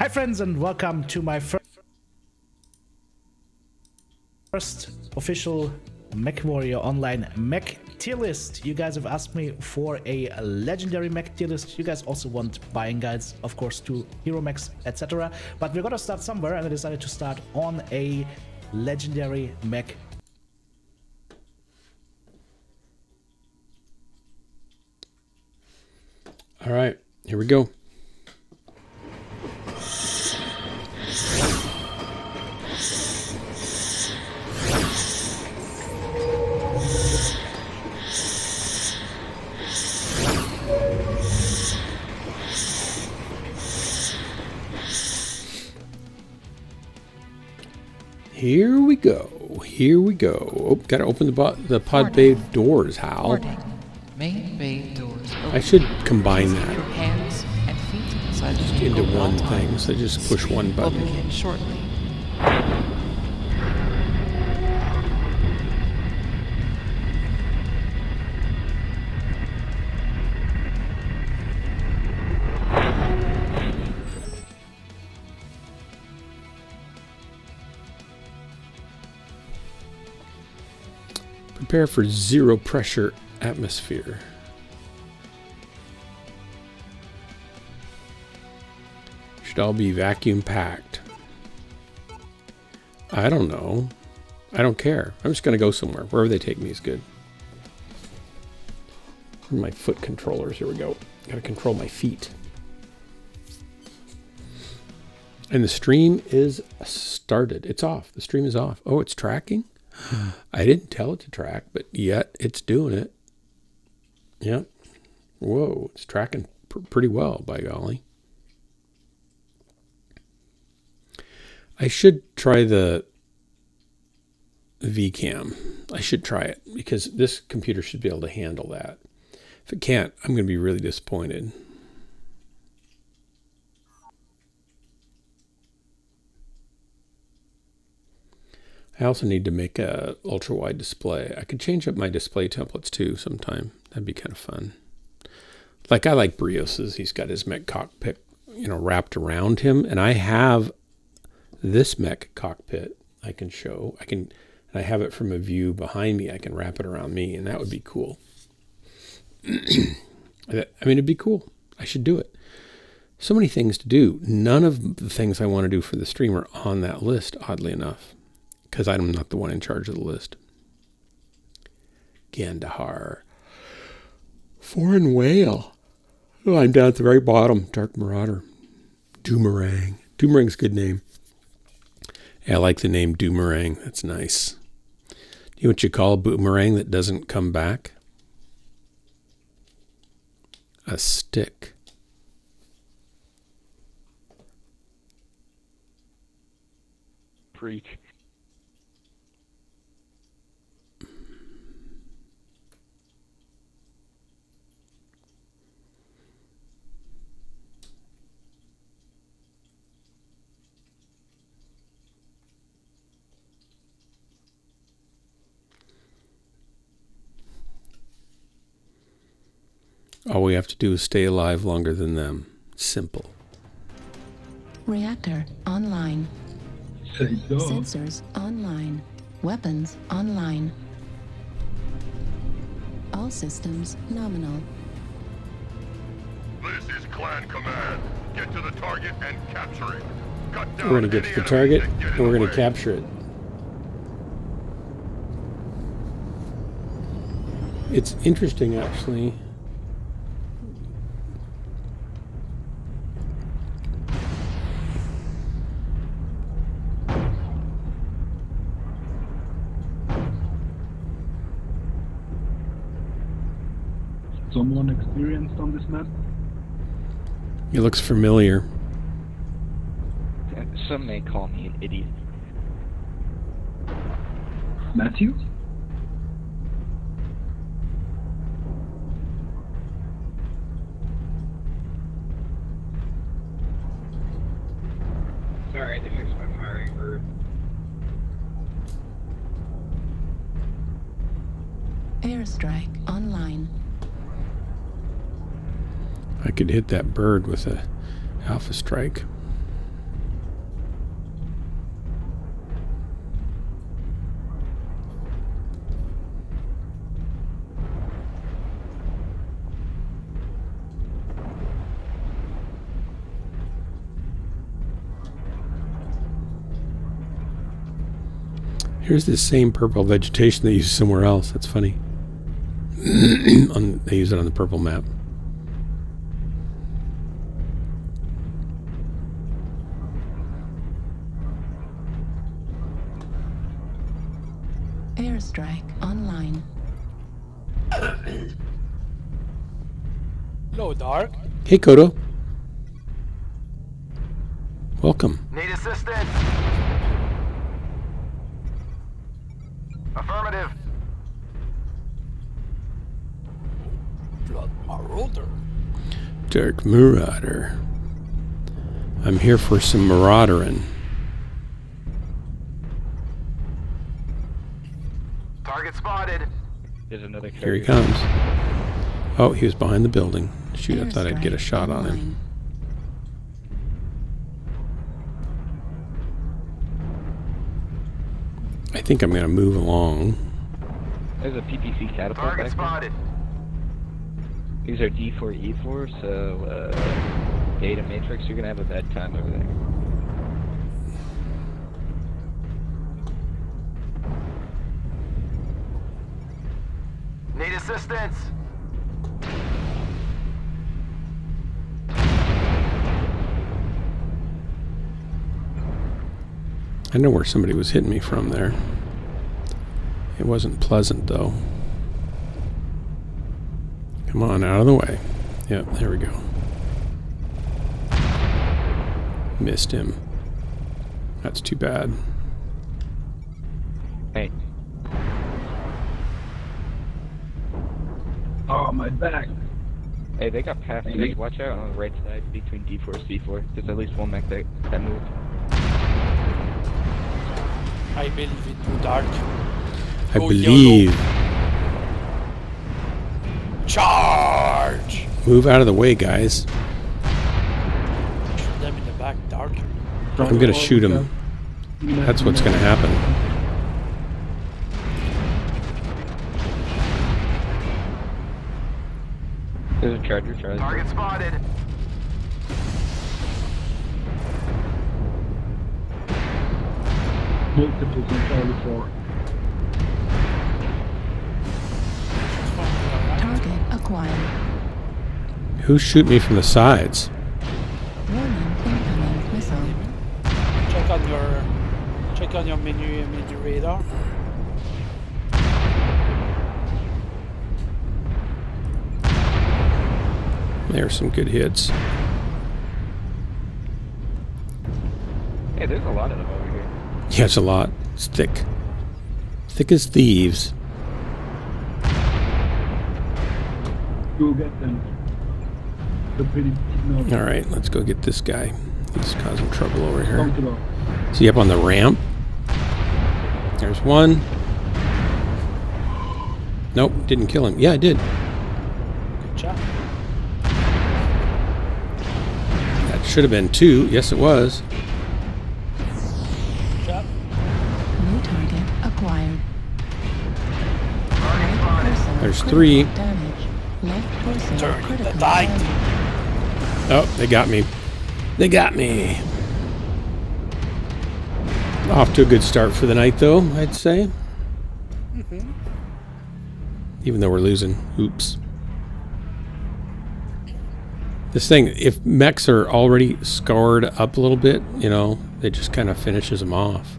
Hi friends, and welcome to my first official MechWarrior Online mech tier list. You guys have asked me for a legendary mech tier list. You guys also want buying guides, of course, to hero mechs, etc. But we're gonna start somewhere, and I decided to start on a legendary mech. All right, here we go. Here we go. Here we go. Oh, gotta open the pod bay doors, Hal. Warning. Main bay doors open. I should combine Keep that your hands and feet inside the into vehicle at all one thing. times. So I just push one We'll button. begin shortly. Prepare for zero pressure atmosphere. Should all be vacuum packed. I don't know. I don't care. I'm just going to go somewhere. Wherever they take me is good. My foot controllers. Here we go. Got to control my feet. And the stream is started. It's off. The stream is off. Oh, it's tracking? I didn't tell it to track, but yet it's doing it. Yep. Whoa, it's tracking pretty well, by golly. I should try the VCam. I should try it because this computer should be able to handle that. If it can't, I'm going to be really disappointed. I also need to make a ultra wide display. I could change up my display templates too sometime. That'd be kind of fun. Like I like Brios's. He's got his mech cockpit, wrapped around him, and I have this mech cockpit. I can show. And I have it from a view behind me. I can wrap it around me, and that would be cool. I mean, it'd be cool. I should do it. So many things to do. None of the things I want to do for the stream are on that list, oddly enough. Because I'm not the one in charge of the list. Gandahar. Foreign whale. Oh, I'm down at the very bottom. Dark Marauder. Doomerang. Doomerang's a good name. Yeah, I like the name Doomerang. That's nice. Do you know what you call a boomerang that doesn't come back? A stick. Preach. All we have to do is stay alive longer than them. Simple. Reactor online. Say so. Sensors online. Weapons online. All systems nominal. This is Clan Command. Get to the target and capture it. Cut down We're going to get any to the enemies target, that get in and we're the going to way. capture it. It's interesting, actually. Someone experienced on this map? It looks familiar. Some may call me an idiot. Matthew? Sorry, they fixed my firing bird. Airstrike online. I could hit that bird with a alpha strike. Here's this same purple vegetation they use somewhere else. That's funny. They use it on the purple map. Airstrike online. Hello, Dark. Hey, Kodo. Welcome. Need assistance? Affirmative. Blood Marauder. Dark Marauder. I'm here for some maraudering. Target spotted. There's another Here he carrier. comes. Oh, he was behind the building. Shoot, I thought I'd get a Airstrike shot on him. online. I think I'm going to move along. There's a PPC catapult Target back there. spotted. These are D4E4, so data matrix, you're gonna have a bad time over there. Need assistance? I know where somebody was hitting me from there. It wasn't pleasant, though. Come on, out of the way. Yep, there we go. Missed him. That's too bad. Hey, Oh, my back. hey, they got path through. Watch out on the right side between D4 and C4. There's at least one mech that moved. I believe in you, Dark. I Go believe. yellow. Charge! Move out of the way, guys. Shoot them in the back, Dark. I'm going to shoot him. That's what's going to happen. There's a charger, Charlie. Target spotted. Multiples on Charlie 4. Target acquired. Who shoot me from the sides? Warning, incoming missile. Check on your menu radar. There's some good hits. Hey, there's a lot of them over here. Yeah, it's a lot. It's thick. Thick as thieves. Go get them. They're pretty no. All right, let's go get this guy. He's causing trouble over here. Don't get off. Is he up on the ramp? There's one. Nope, didn't kill him. Yeah, I did. Good job. That should have been two. Yes, it was. Good job. New target acquired. Target spotted. Torso There's critical three. Damage. Left torso Turn critical the light. damage. Oh, they got me. They got me. Off to a good start for the night, though, I'd say. Even though we're losing. Oops. This thing, if mechs are already scarred up a little bit, you know, it just kind of finishes them off.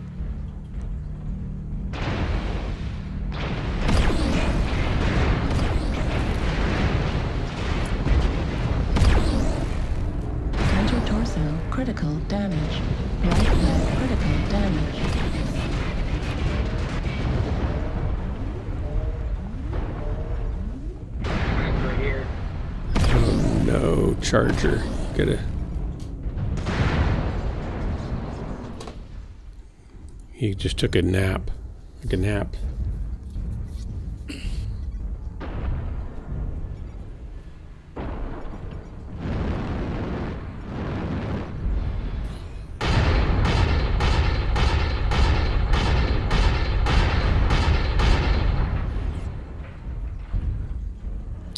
Center torso critical damage. Right leg critical damage. Right here. Oh no, Charger. Gotta. He just took a nap. Like a nap.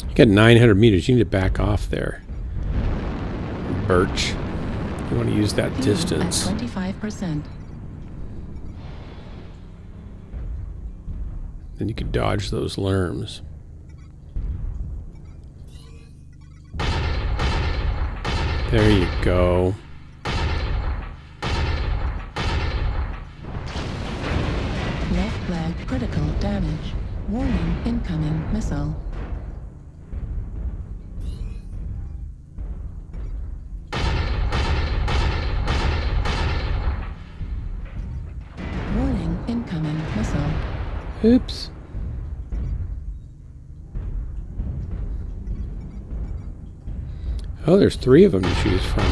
You got 900 meters. You need to back off there. Birch. You want to use that Fuel distance. At 25%. Then you could dodge those lerms. There you go. Left leg critical damage. Warning, incoming missile. Warning, incoming missile. Oops. Oh, there's 3 of them to choose from.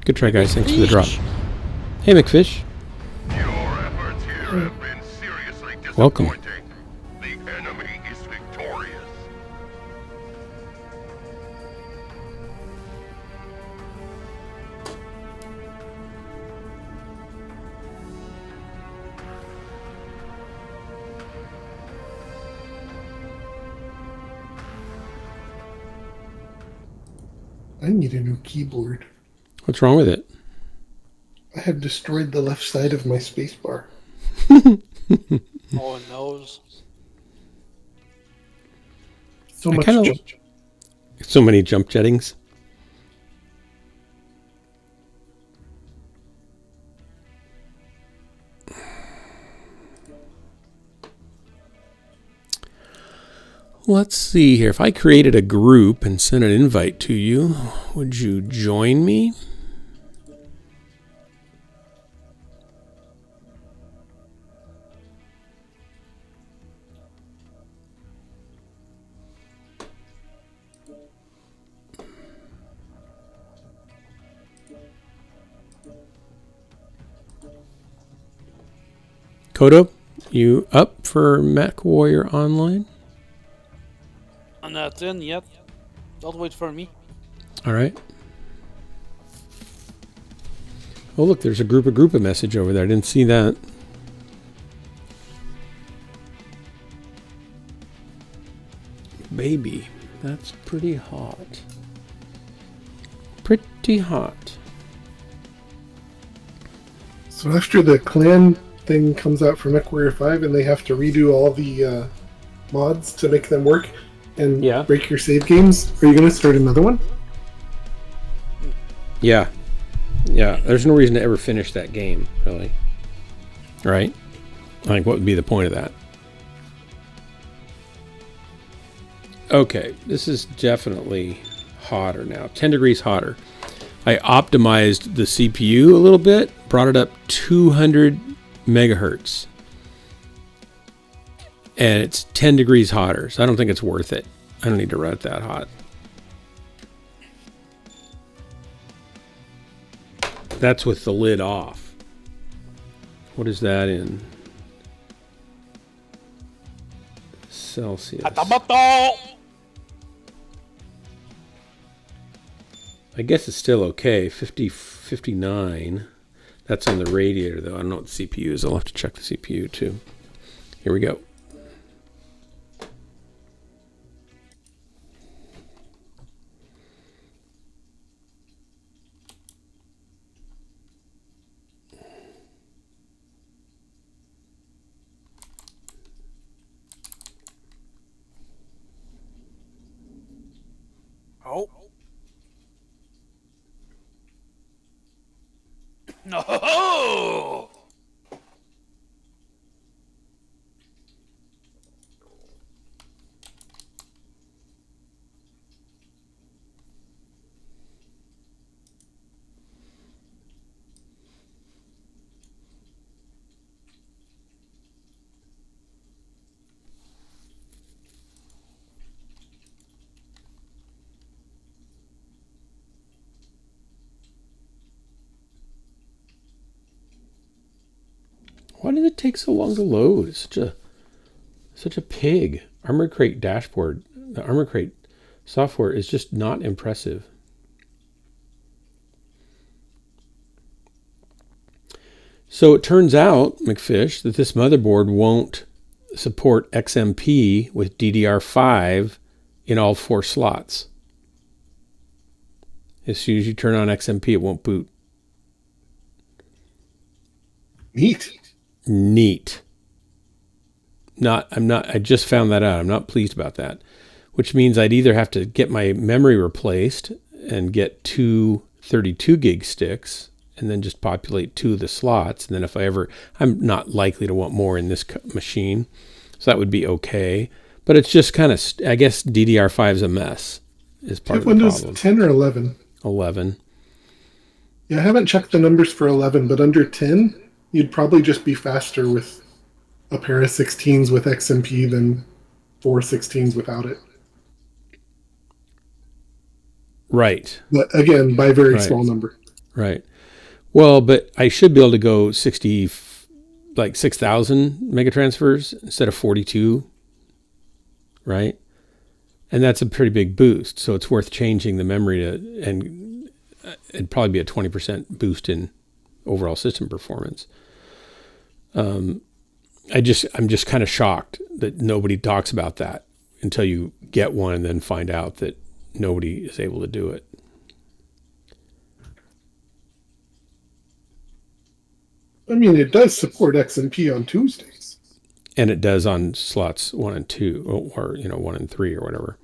Good try, guys. Thanks for the drop. Hey, McFish. Your efforts here have been seriously disappointing. Welcome. The enemy is victorious. I need a new keyboard. What's wrong with it? I have destroyed the left side of my spacebar. Oh, nose. So much jump. So many jump jettings. Let's see here. If I created a group and sent an invite to you, would you join me? Kodo, you up for Mech Warrior Online? I'm not in yet. Don't wait for me. All right. Oh, look, there's a group message over there. I didn't see that. Baby, that's pretty hot. Pretty hot. So after the clan thing comes out for MechWarrior 5 and they have to redo all the mods to make them work and break your save games, are you going to start another one? Yeah. Yeah, there's no reason to ever finish that game, really. Right? Like, what would be the point of that? Okay, this is definitely hotter now. 10 degrees hotter. I optimized the CPU a little bit, brought it up 200 megahertz. And it's 10 degrees hotter, so I don't think it's worth it. I don't need to run it that hot. That's with the lid off. What is that in Celsius? I guess it's still okay. 50, 59. That's on the radiator, though. I don't know what the CPU is. I'll have to check the CPU, too. Here we go. Oh. No! Why did it take so long to load? It's such a pig. Armor Crate dashboard. The Armor Crate software is just not impressive. So it turns out, McFish, that this motherboard won't support XMP with DDR5 in all 4 slots. As soon as you turn on XMP, it won't boot. Neat. I just found that out. I'm not pleased about that. Which means I'd either have to get my memory replaced and get 2 32 gig sticks and then just populate 2 of the slots. And then I'm not likely to want more in this machine. So that would be okay. But it's just kind of, I guess DDR5 is a mess. Is part of the Windows problem. 10 or 11? 11. Yeah, I haven't checked the numbers for 11, but under 10, you'd probably just be faster with a pair of 16s with XMP than 4 16s without it. Right. But again, by a very small number. Right. Well, but I should be able to go 6,000 megatransfers instead of 42. Right. And that's a pretty big boost. So it's worth changing the memory and it'd probably be a 20% boost in overall system performance. I'm just kind of shocked that nobody talks about that until you get one and then find out that nobody is able to do it. I mean, it does support XMP on Tuesdays. And it does on slots 1 and 2 or 1 and 3 or whatever.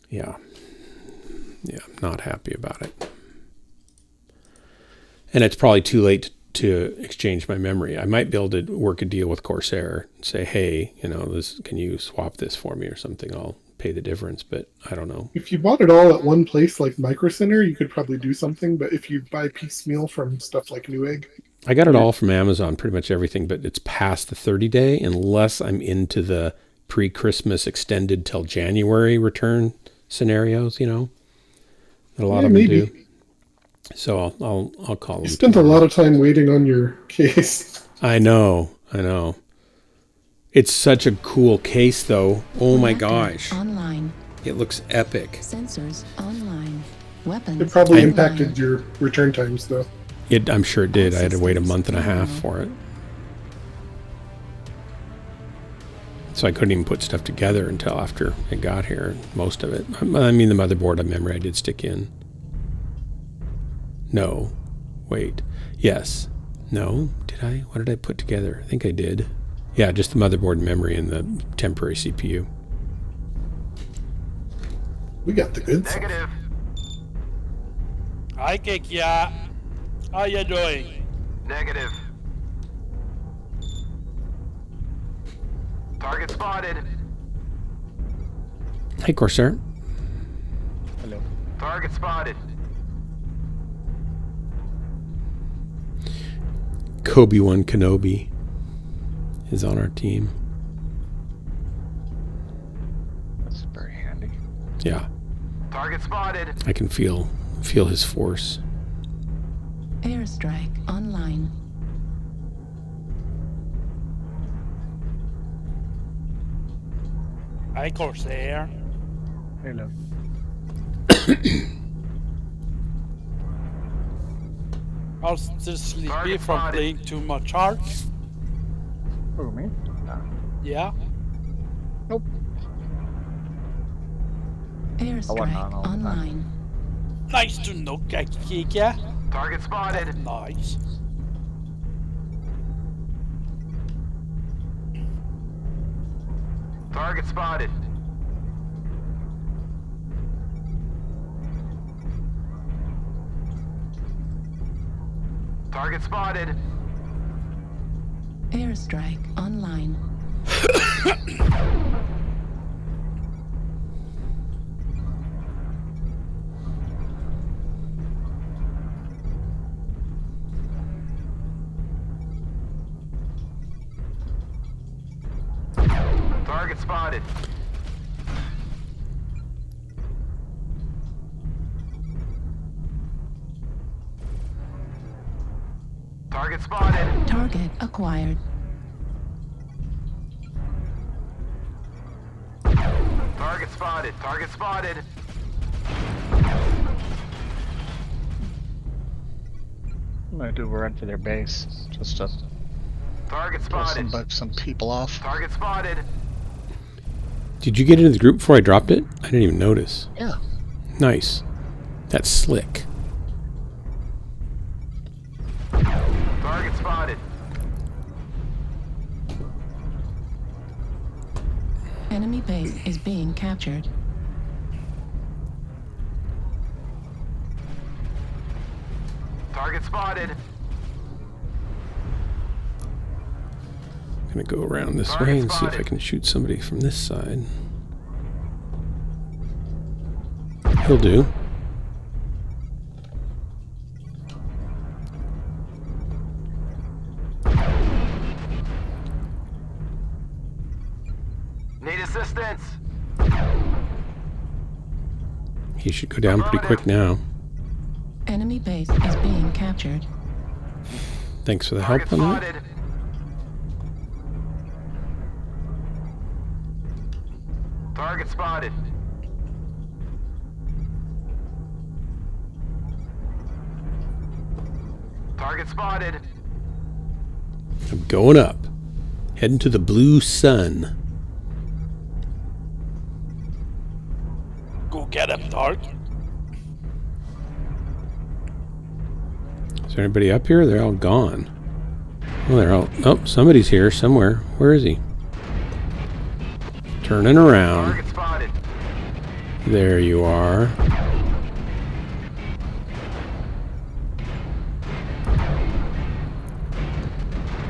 Yeah, I'm not happy about it. And it's probably too late to exchange my memory. I might be able to work a deal with Corsair and say, hey, can you swap this for me or something? I'll pay the difference, but I don't know. If you bought it all at one place like Micro Center, you could probably do something. But if you buy piecemeal from stuff like Newegg, I got it all from Amazon, pretty much everything, but it's past the 30-day unless I'm into the pre-Christmas extended till January return scenarios, that a lot of them do. So I'll call them. You spent a lot of time waiting on your case. I know. It's such a cool case, though. Oh my gosh! Online. It looks epic. Sensors online. Weapons. It probably impacted your return times, though. I'm sure it did. I had to wait a month and a half for it. So I couldn't even put stuff together until after it got here, most of it. I mean, the motherboard memory I did stick in. No. Wait. Yes. No. Did I? What did I put together? I think I did. Yeah, just the motherboard memory and the temporary CPU. We got the goods. Negative. Hi, Kikia. How you doing? Negative. Target spotted. Hey, Corsair. Hello. Target spotted. Kobe-1 Kenobi is on our team. That's very handy. Yeah. Target spotted. I can feel his force. Airstrike online. Hi, Corsair. Hello. I'm still sleepy Target from spotted. playing too much Ark. Oh, me? No. Yeah. Nope. Airstrike on all the time. online. Nice to know, Kikia. Target spotted. Nice. Target spotted. Target spotted. Airstrike online. Target spotted. Target spotted. Target acquired. Target spotted. Target spotted. I'm gonna do a run for their base, just to Target pull spotted. some people off. Target spotted. Did you get into the group before I dropped it? I didn't even notice. Yeah. Nice. That's slick. Target spotted. Enemy base is being captured. Target spotted. I'm gonna go around this way and see if I can shoot somebody from this side. He'll do. Need assistance. He should go down pretty quick now. Enemy base is being captured. Thanks for the help on that. Target spotted. Target spotted. I'm going up. Heading to the blue sun. Go get him, Tark. Is there anybody up here? They're all gone. Oh, they're all... Oh, somebody's here somewhere. Where is he? Turning around. Target spotted. There you are.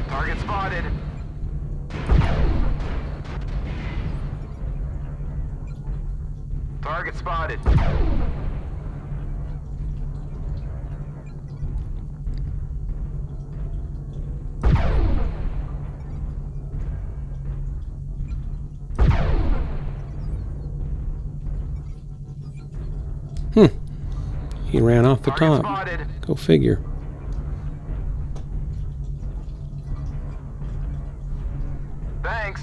Target spotted. Target spotted. He ran off the Target top. spotted. Go figure. Thanks.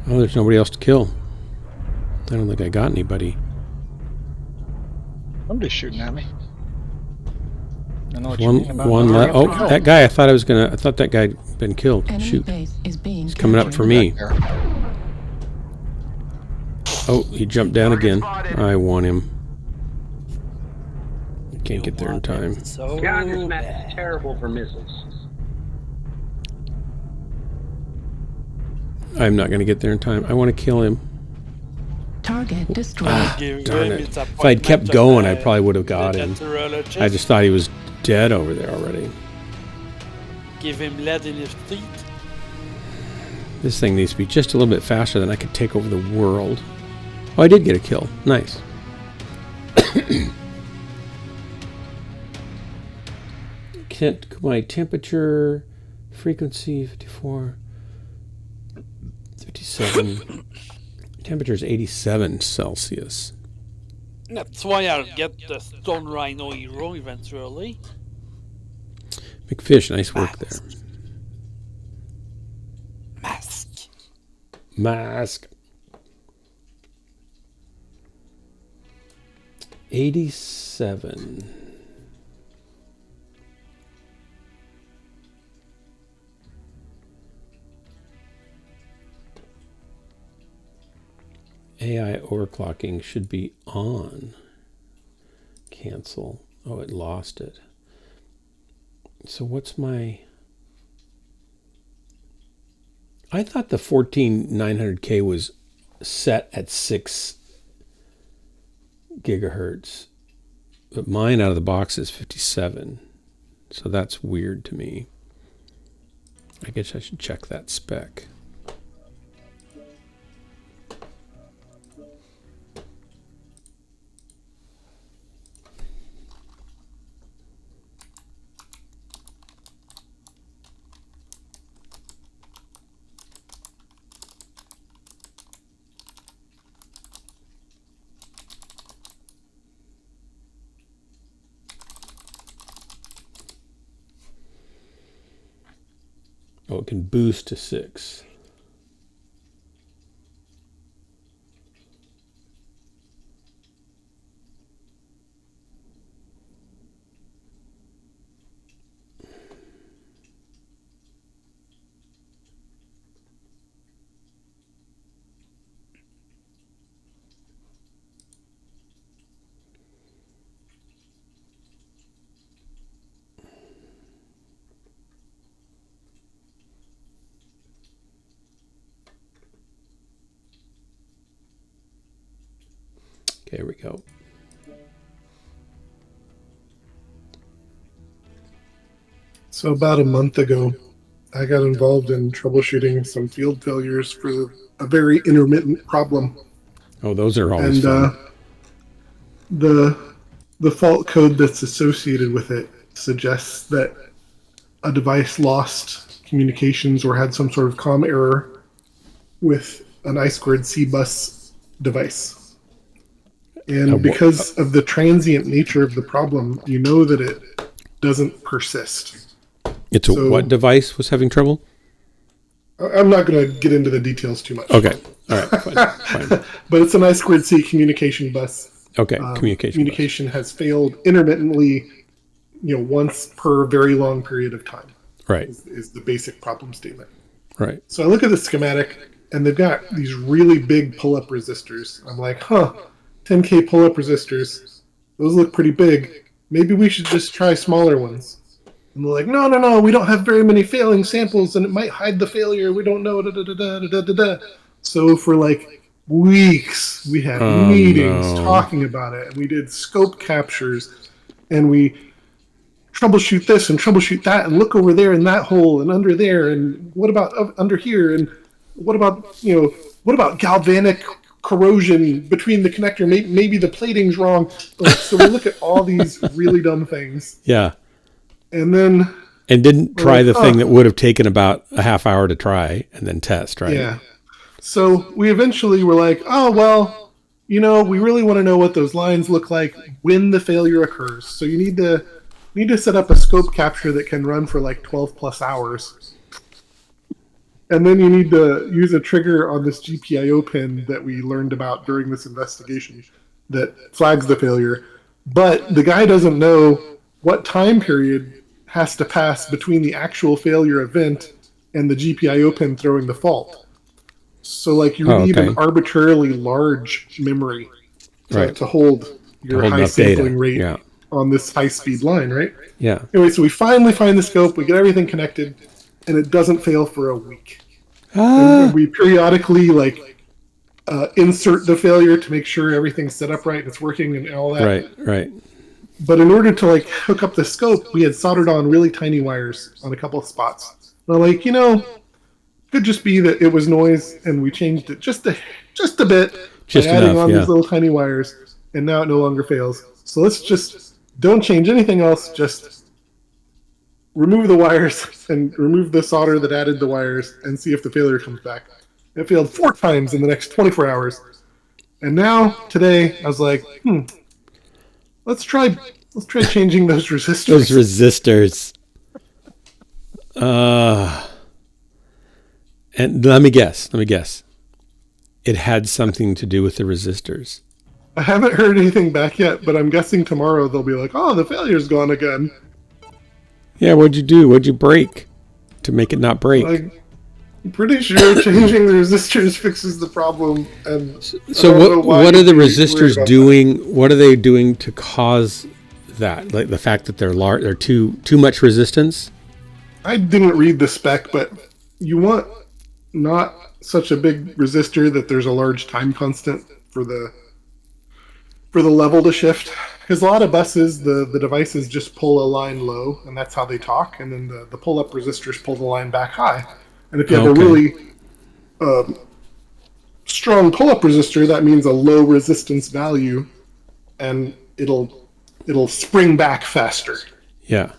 Oh, there's nobody else to kill. I don't think I got anybody. Somebody's shooting at me. I know what you mean about One left. nobody Oh, else to that guy! I thought that guy'd been killed. Enemy Shoot! base is being He's coming up captured. for me. kill. Oh, he jumped down Target again. spotted. I want him. I can't get there in time. So God, this map bad. is terrible for missiles. I'm not going to get there in time. I want to kill him. Target destroyed. Darn it. If I'd kept going, I probably would have got him. I just thought he was dead over there already. Give him lead in his teeth. This thing needs to be just a little bit faster than I could take over the world. Oh, I did get a kill. Nice. My temperature, frequency, 54, 57. Temperature is 87 Celsius. That's why I'll get the Stone Rhino hero eventually. McFish, nice work there. Mask. Mask. 87. AI overclocking should be on. Cancel. Oh, it lost it. So what's my... I thought the 14900K was set at 6 gigahertz. But mine out of the box is 57. So that's weird to me. I guess I should check that spec. Oh, it can boost to 6. Okay, here we go. So about a month ago, I got involved in troubleshooting some field failures for a very intermittent problem. Oh, those are always fun. The fault code that's associated with it suggests that a device lost communications or had some sort of comm error with an I2C bus device. And because of the transient nature of the problem, you know that it doesn't persist. It's what device was having trouble? I'm not going to get into the details too much. Okay. All right. Fine. But it's an I2C communication bus. Okay. Communication has failed intermittently, once per very long period of time. Right. Is the basic problem statement. Right. So I look at the schematic, and they've got these really big pull-up resistors. I'm like, 10K pull-up resistors. Those look pretty big. Maybe we should just try smaller ones. And they're like, no, we don't have very many failing samples, and it might hide the failure. We don't know. So for like weeks, we had meetings talking about it, and we did scope captures, and we troubleshoot this and troubleshoot that, and look over there in that hole and under there, and what about under here, and what about galvanic corrosion between the connector? Maybe the plating's wrong. So we look at all these really dumb things. Yeah. And then... And didn't try the thing that would have taken about a half hour to try and then test, right? Yeah. So we eventually were like, we really want to know what those lines look like when the failure occurs. So you need to set up a scope capture that can run for like 12 plus hours. And then you need to use a trigger on this GPIO pin that we learned about during this investigation that flags the failure. But the guy doesn't know what time period has to pass between the actual failure event and the GPIO pin throwing the fault. So like you need an arbitrarily large memory to hold your high sampling rate on this high-speed line, right? Yeah. Anyway, so we finally find the scope, we get everything connected, and it doesn't fail for a week. And we periodically insert the failure to make sure everything's set up right and it's working and all that. Right. But in order to hook up the scope, we had soldered on really tiny wires on a couple of spots. And I'm like, could just be that it was noise and we changed it just a bit just by adding enough, on these little tiny wires, and now it no longer fails. So let's just don't change anything else, just remove the wires and remove the solder that added the wires and see if the failure comes back. It failed 4 times in the next 24 hours. And now, today, I was like, let's try changing those resistors. Those resistors. And let me guess. It had something to do with the resistors. I haven't heard anything back yet, but I'm guessing tomorrow they'll be like, the failure's gone again. Yeah, what'd you do? What'd you break to make it not break? I'm pretty sure changing the resistors fixes the problem. And so what are the resistors doing? What are they doing to cause that? Like the fact that they're too much resistance? I didn't read the spec, but you want not such a big resistor that there's a large time constant for the level to shift. Because a lot of buses, the devices just pull a line low, and that's how they talk, and then the pull-up resistors pull the line back high. And if you have a really strong pull-up resistor, that means a low resistance value, and it'll spring back faster. Yeah.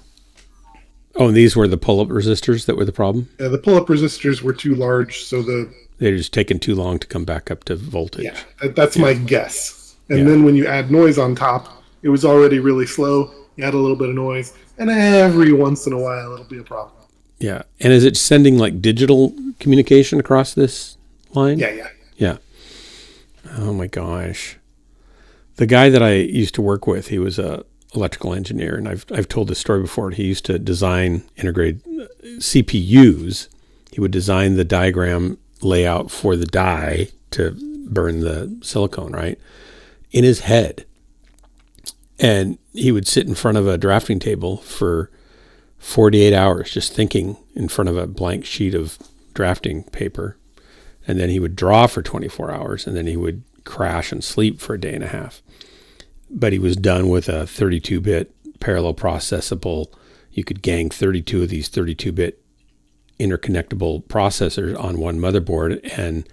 Oh, and these were the pull-up resistors that were the problem? Yeah, the pull-up resistors were too large, so they're just taking too long to come back up to voltage. Yeah, that's my guess. And then when you add noise on top, it was already really slow. You add a little bit of noise, and every once in a while it'll be a problem. Yeah. And is it sending like digital communication across this line? Yeah. Oh my gosh. The guy that I used to work with, he was a electrical engineer, and I've told this story before. He used to design integrated CPUs. He would design the diagram layout for the die to burn the silicone, right, in his head. And he would sit in front of a drafting table for 48 hours just thinking in front of a blank sheet of drafting paper. And then he would draw for 24 hours, and then he would crash and sleep for a day and a half. But he was done with a 32-bit parallel processable. You could gang 32 of these 32-bit interconnectable processors on one motherboard, and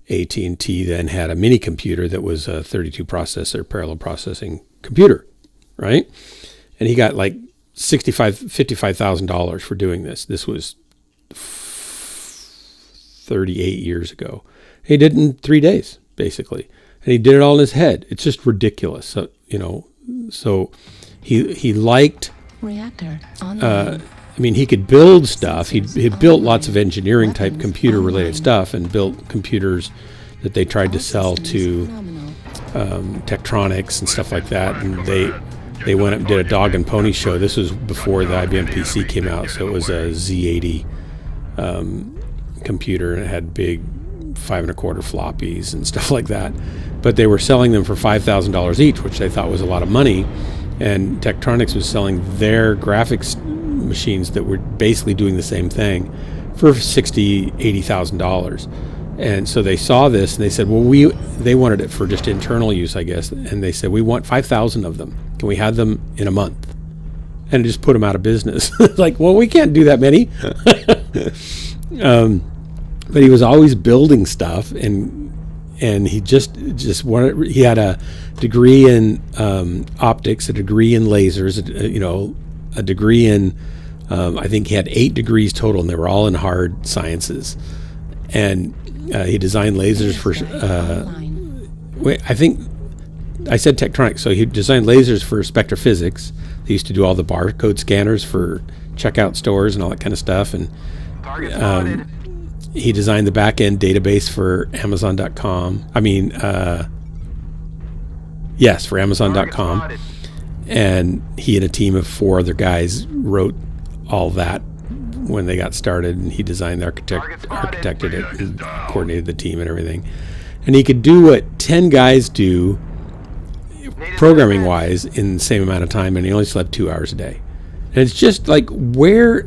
AT&T then had a mini computer that was a 32 processor parallel processing computer, right? And he got like $55,000 for doing this. This was 38 years ago. He did it in 3 days, basically. And he did it all in his head. It's just ridiculous. So, so he liked, Reactor I mean, he could build stuff. He'd built lots of engineering type computer related stuff, and built computers that they tried to sell to Tektronix and stuff like that. And they went up and did a dog and pony show. This was before the IBM PC came out. So it was a Z80 computer, and it had big 5 1/4 floppies and stuff like that. But they were selling them for $5,000 each, which they thought was a lot of money. And Tektronix was selling their graphics machines that were basically doing the same thing for $60,000, $80,000. And so they saw this and they said, well, they wanted it for just internal use, I guess. And they said, we want 5,000 of them. Can we have them in a month? And just put them out of business. Like, well, we can't do that many. But he was always building stuff, and he just wanted. He had a degree in optics, a degree in lasers, a degree in. I think he had 8 degrees total, and they were all in hard sciences. And he designed lasers for. I think I said Tektronix, so he designed lasers for spectrophysics. They used to do all the barcode scanners for checkout stores and all that kind of stuff, and. He designed the back-end database for Amazon.com. For Amazon.com. And he and a team of 4 other guys wrote all that when they got started, and he designed the architected it and coordinated the team and everything. And he could do what 10 guys do programming-wise in the same amount of time, and he only slept 2 hours a day. And it's just like, where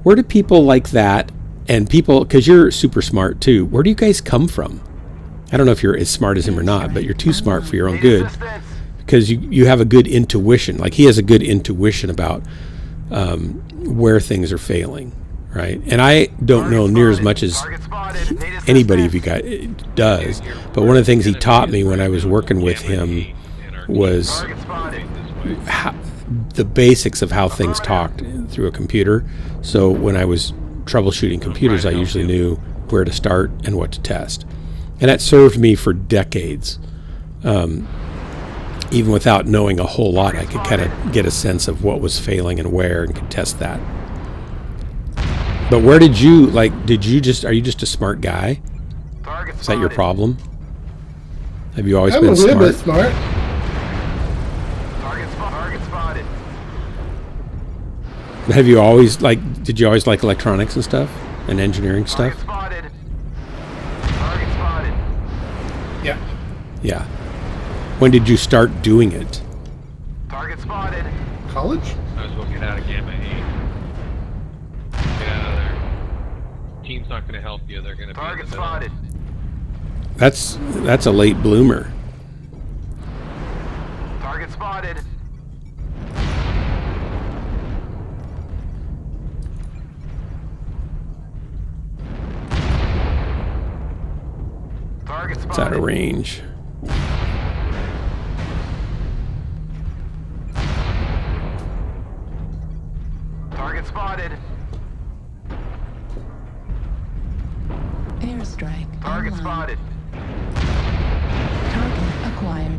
do people like that? And people, because you're super smart too, where do you guys come from? I don't know if you're as smart as him or not, but you're too smart for your own good, because you have a good intuition. Like, he has a good intuition about where things are failing, right? And I don't know near as much as anybody of you guys does, but one of the things he taught me when I was working with him was the basics of how things talked through a computer. So when I was troubleshooting computers, I usually knew where to start and what to test. And that served me for decades. Even without knowing a whole lot, I could kind of get a sense of what was failing and where, and could test that. But where did you, are you just a smart guy? Is that your problem? Have you always been smart? I'm a little bit smart. Target spotted. Have you always did you always like electronics and stuff and engineering stuff? Target spotted. Yeah. Yeah. When did you start doing it? Target spotted. College? I was looking at a Gamma 8. Get out of there. Team's not going to help you. They're going to be Target in the middle. spotted. That's a late bloomer. Target spotted. Target spotted. It's out of range. Target spotted. Airstrike. Target online. spotted. Target acquired.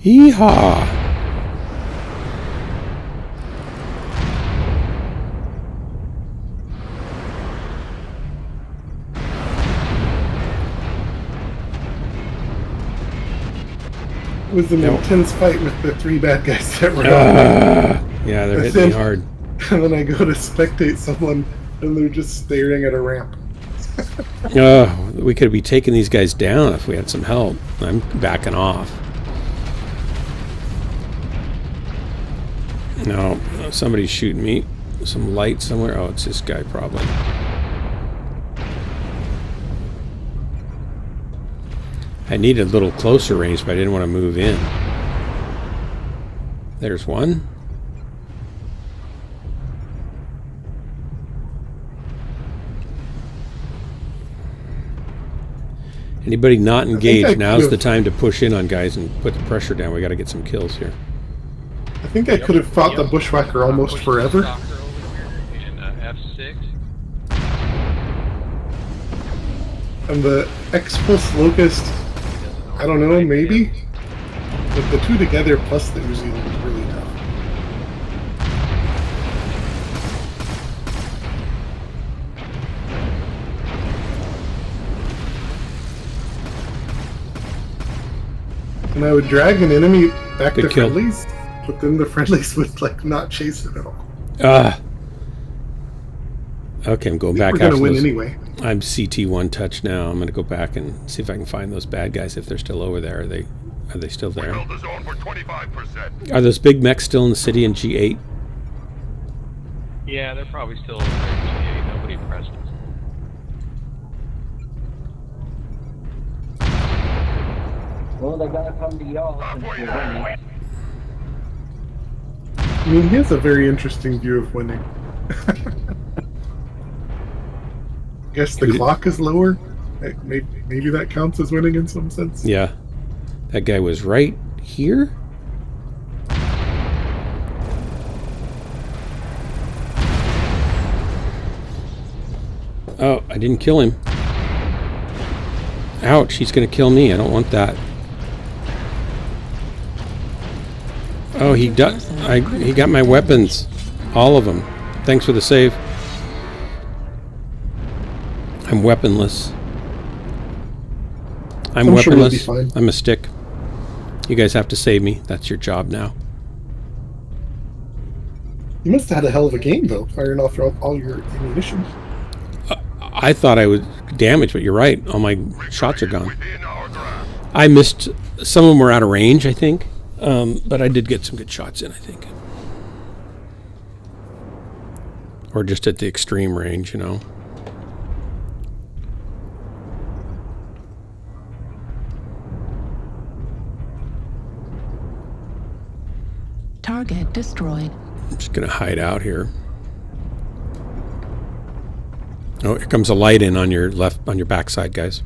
Yeehaw! It was an intense fight with the 3 bad guys that were on. Yeah, they're hitting me hard. And then I go to spectate someone, and they're just staring at a ramp. We could be taking these guys down if we had some help. I'm backing off. No, somebody's shooting me. Some light somewhere. Oh, it's this guy probably. I needed a little closer range, but I didn't want to move in. There's one. Anybody not engaged, now's the time to push in on guys and put the pressure down. We got to get some kills here. I think I could have fought the bushwhacker almost forever. F6. And the X-Pulse Locust, I don't know, maybe? But the 2 together plus the Uzi was really tough. And I would drag an enemy back to friendlies, but then the friendlies would like not chase it at all. Okay, I'm going back. We're gonna win anyway. I'm CT 1 touch now. I'm gonna go back and see if I can find those bad guys if they're still over there. Are they still there? Build the zone for 25%. Are those big mechs still in the city in G8? Yeah, they're probably still over there in G8. Nobody pressed us. Well, they gotta come to y'all since we're winning. I mean, he has a very interesting view of winning. Guess the clock is lower. Maybe that counts as winning in some sense. Yeah. That guy was right here? Oh, I didn't kill him. Ouch, he's gonna kill me. I don't want that. Oh, he got my weapons. All of them. Thanks for the save. I'm weaponless. I'm weaponless. Sure I'm a stick. You guys have to save me. That's your job now. You must have had a hell of a game, though, firing off all your ammunition. I thought I was damaged, but you're right. All my shots are gone. I missed... Some of them were out of range, I think. But I did get some good shots in, I think. Or just at the extreme range, you know. Target destroyed. I'm just going to hide out here. Oh, here comes a light in on your left, on your backside, guys.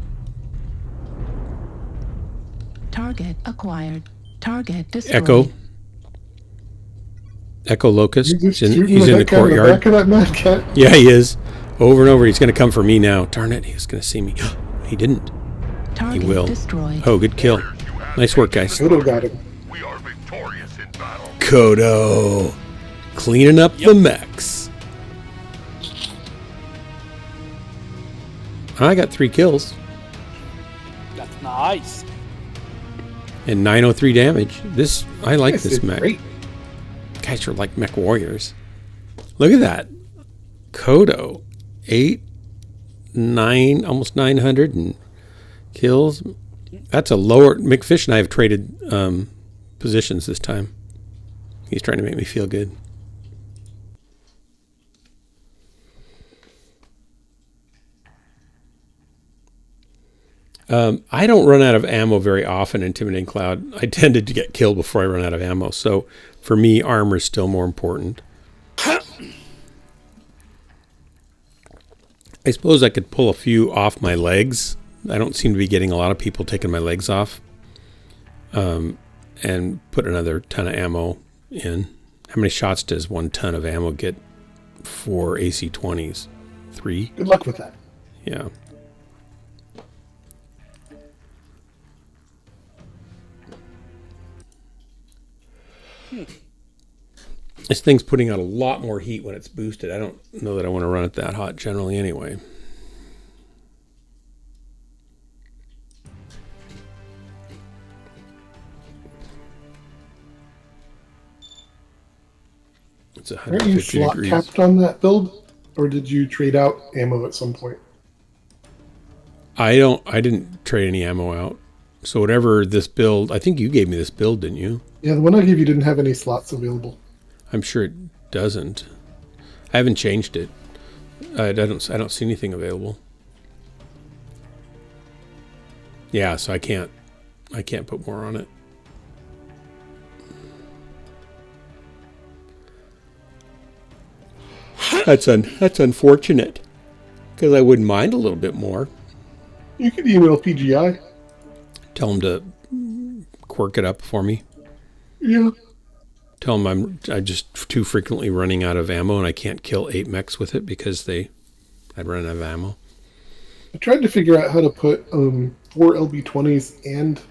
Target acquired. Target destroyed. Echo. Echo Locust. He's in the courtyard. Yeah, he is. Over and over. He's going to come for me now. Darn it. He's going to see me. He didn't. Target he will. Destroyed. Oh, good kill. Nice work, guys. Kodo got him. We are victorious in battle. Kodo. Cleaning up the mechs. I got 3 kills. That's nice. And 903 damage. I like this mech. Great. Guys are like mech warriors. Look at that. Kodo. almost 900 and kills. That's a lower... McFish and I have traded positions this time. He's trying to make me feel good. I don't run out of ammo very often in Intimidating Cloud. I tended to get killed before I run out of ammo. So for me, armor is still more important. I suppose I could pull a few off my legs. I don't seem to be getting a lot of people taking my legs off. And put another ton of ammo in. How many shots does 1 ton of ammo get for AC-20s? 3? Good luck with that. Yeah. This thing's putting out a lot more heat when it's boosted. I don't know that I want to run it that hot generally anyway. It's Aren't you 150 slot degrees. capped on that build? Or did you trade out ammo at some point? I didn't trade any ammo out. So whatever this build, I think you gave me this build, didn't you? Yeah, the one I gave you didn't have any slots available. I'm sure it doesn't. I haven't changed it. I don't see anything available. Yeah, so I can't put more on it. That's unfortunate, because I wouldn't mind a little bit more. You could email PGI. Tell them to quirk it up for me. Yeah. Tell them I'm just too frequently running out of ammo and I can't kill 8 mechs with it because I'd run out of ammo. I tried to figure out how to put 4 LB20s and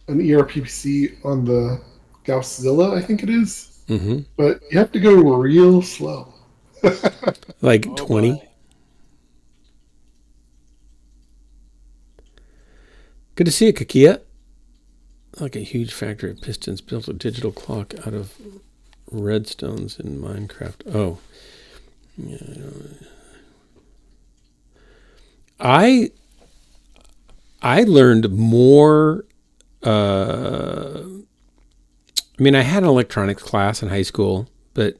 an ERPC on the Gausszilla, I think it is. Mm-hmm. But you have to go real slow. Like 20? Good to see you, Kakia. Like a huge factory of pistons built a digital clock out of redstones in Minecraft. Oh. Yeah, I learned more. I had an electronics class in high school, but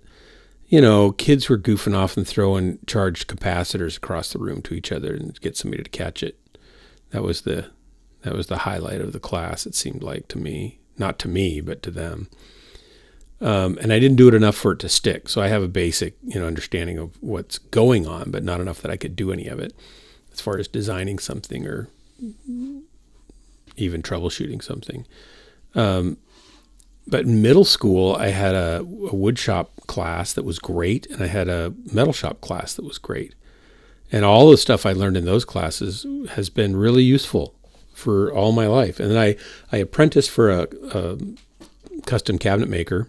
kids were goofing off and throwing charged capacitors across the room to each other and get somebody to catch it. That was the highlight of the class, it seemed like to me. Not to me, but to them. And I didn't do it enough for it to stick. So I have a basic, understanding of what's going on, but not enough that I could do any of it as far as designing something or even troubleshooting something. But in middle school, I had a wood shop class that was great, and I had a metal shop class that was great. And all the stuff I learned in those classes has been really useful for all my life. And then I apprenticed for a custom cabinet maker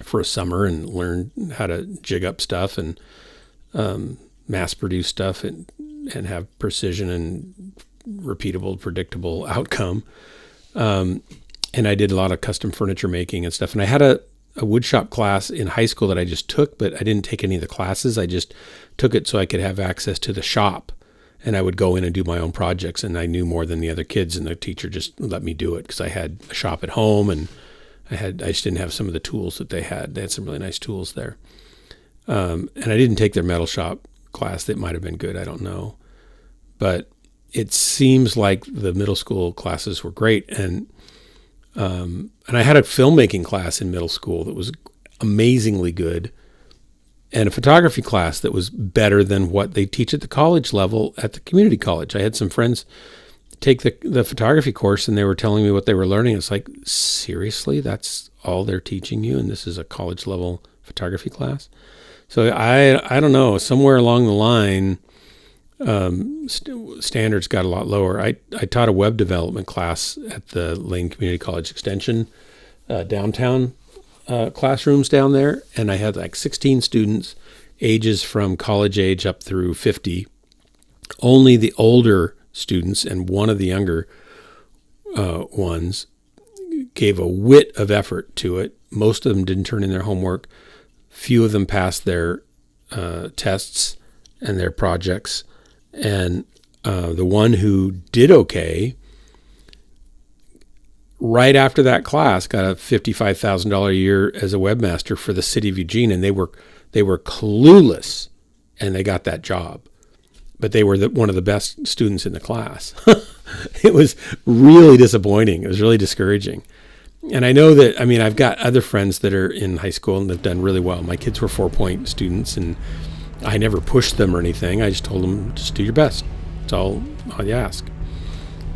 for a summer and learned how to jig up stuff and mass produce stuff and have precision and repeatable, predictable outcome. And I did a lot of custom furniture making and stuff. And I had a wood shop class in high school that I just took, but I didn't take any of the classes. I just took it so I could have access to the shop. And I would go in and do my own projects, and I knew more than the other kids, and the teacher just let me do it because I had a shop at home, and I just didn't have some of the tools that they had. They had some really nice tools there. And I didn't take their metal shop class. That might have been good. I don't know. But it seems like the middle school classes were great. And I had a filmmaking class in middle school that was amazingly good, and a photography class that was better than what they teach at the college level at the community college. I had some friends take the photography course, and they were telling me what they were learning. It's like, seriously, that's all they're teaching you, and this is a college level photography class? So I don't know, somewhere along the line, standards got a lot lower. I taught a web development class at the Lane Community College Extension downtown classrooms down there, and I had like 16 students, ages from college age up through 50. Only the older students and one of the younger ones gave a whit of effort to it. Most of them didn't turn in their homework. Few of them passed their tests and their projects. And the one who did okay, right after that class, got a $55,000 a year as a webmaster for the city of Eugene, and they were clueless, and they got that job. But they were one of the best students in the class. It was really disappointing. It was really discouraging. And I know that, I've got other friends that are in high school and they've done really well. My kids were 4-point students, and I never pushed them or anything. I just told them, just do your best. That's all you ask.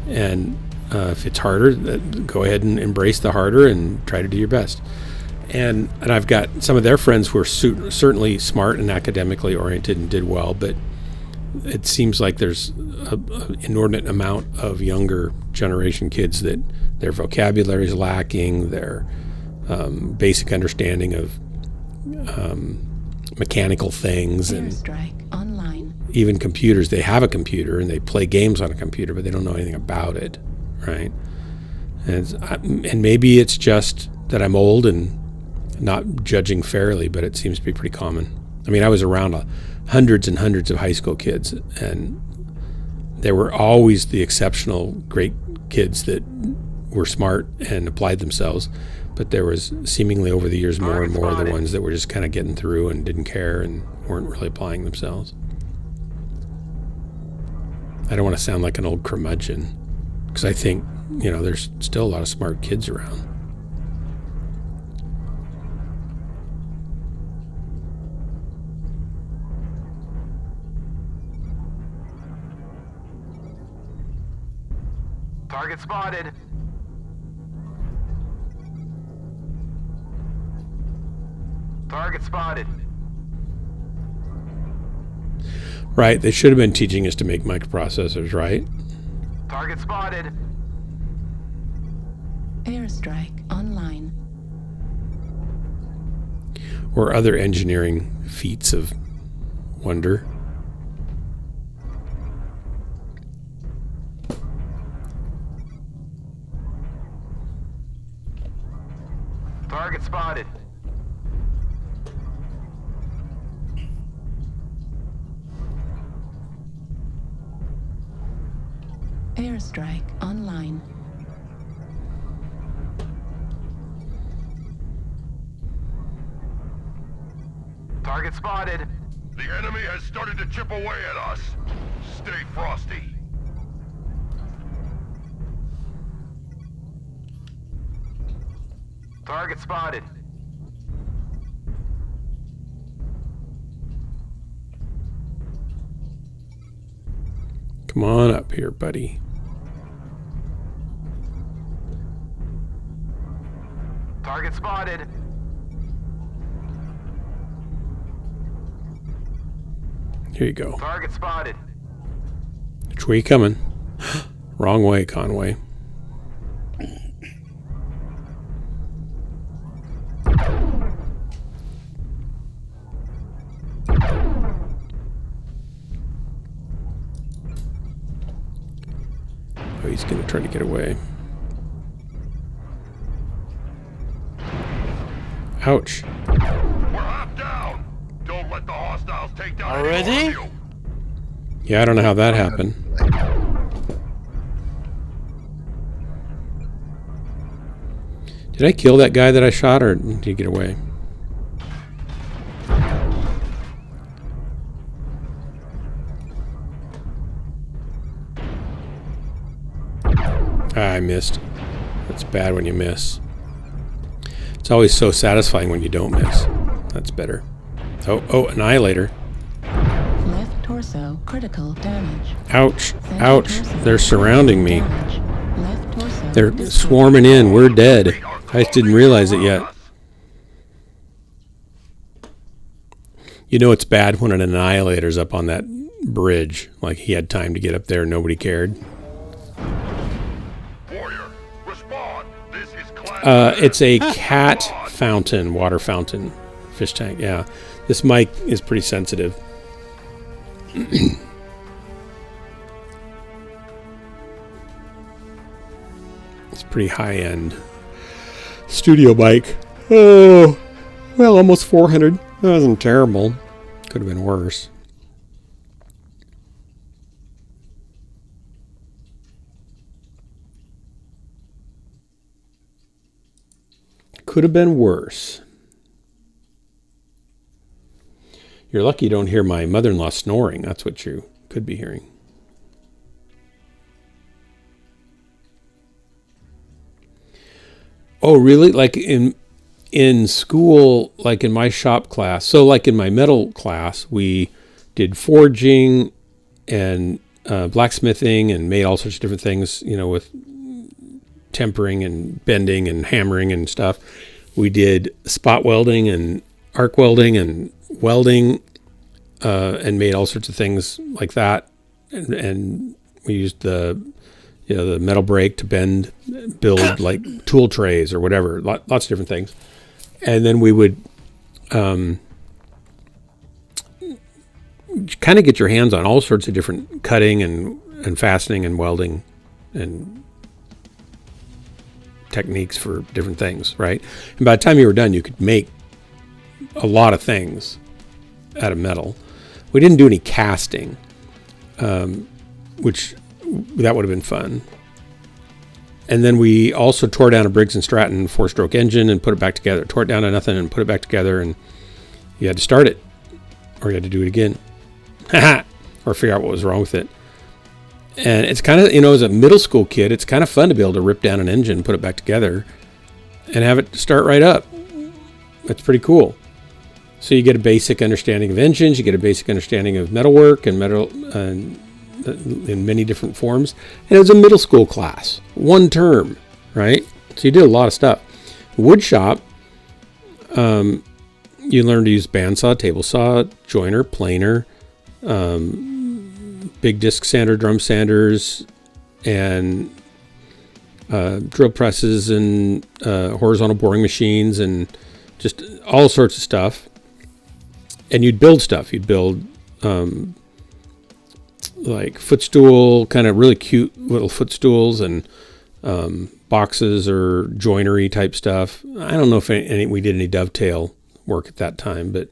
And if it's harder, go ahead and embrace the harder and try to do your best. And I've got some of their friends who are certainly smart and academically oriented and did well, but it seems like there's an inordinate amount of younger generation kids that their vocabulary is lacking, their basic understanding of mechanical things and Airstrike online. even computers. They have a computer and they play games on a computer, but they don't know anything about it, right? And maybe it's just that I'm old and not judging fairly, but it seems to be pretty common. I mean, I was around hundreds and hundreds of high school kids, and there were always the exceptional great kids that were smart and applied themselves, but there was seemingly over the years more and more of the ones that were just kind of getting through and didn't care and weren't really applying themselves. I don't want to sound like an old curmudgeon, because I think, there's still a lot of smart kids around. Target spotted. Target spotted. Right, they should have been teaching us to make microprocessors, right? Target spotted. Airstrike online. Or other engineering feats of wonder. Target spotted. Airstrike online. Target spotted. The enemy has started to chip away at us. Stay frosty. Target spotted. Come on up here, buddy. Target spotted. Here you go. Target spotted. Which way you coming? Wrong way, Conway. Oh, he's going to try to get away. Ouch. We're half down. Don't let the hostiles take down Already? any more of you. Yeah, I don't know how that happened. Did I kill that guy that I shot, or did he get away? I missed. That's bad when you miss. It's always so satisfying when you don't miss. That's better. Oh, Annihilator. Left torso critical damage. Ouch. Center Ouch. torso They're surrounding me. damage. Left torso They're displaced. swarming in. We're dead. I just didn't realize it yet. You know it's bad when an Annihilator's up on that bridge. Like he had time to get up there and nobody cared. Warrior, respond. This is class. It's a cat fountain, water fountain, fish tank. Yeah, this mic is pretty sensitive. It's pretty high end studio mic. Oh, well, almost 400. That wasn't terrible. Could have been worse. Could have been worse. You're lucky you don't hear my mother-in-law snoring. That's what you could be hearing. Oh, really? Like in school, like in my shop class. So like in my metal class, we did forging and blacksmithing and made all sorts of different things, you know, with tempering and bending and hammering and stuff. We did spot welding and arc welding and welding and made all sorts of things like that. And we used the the metal brake to build like tool trays or whatever, lots of different things. And then we would kind of get your hands on all sorts of different cutting and fastening and welding and techniques for different things, right? And by the time you were done, you could make a lot of things out of metal. We didn't do any casting, which that would have been fun. And then we also tore down a Briggs & Stratton 4-stroke engine and put it back together. Tore it down to nothing and put it back together, and you had to start it, or you had to do it again. Or figure out what was wrong with it. And it's kind of, as a middle school kid, it's kind of fun to be able to rip down an engine, put it back together, and have it start right up. That's pretty cool. So you get a basic understanding of engines, you get a basic understanding of metalwork and metal in many different forms. And it was a middle school class, one term, right? So you did a lot of stuff. Wood shop, you learned to use bandsaw, table saw, joiner, planer, big disc sander, drum sanders, and drill presses and horizontal boring machines and just all sorts of stuff. And you'd build stuff. You'd build like footstool, kind of really cute little footstools and boxes or joinery type stuff. I don't know if we did any dovetail work at that time, but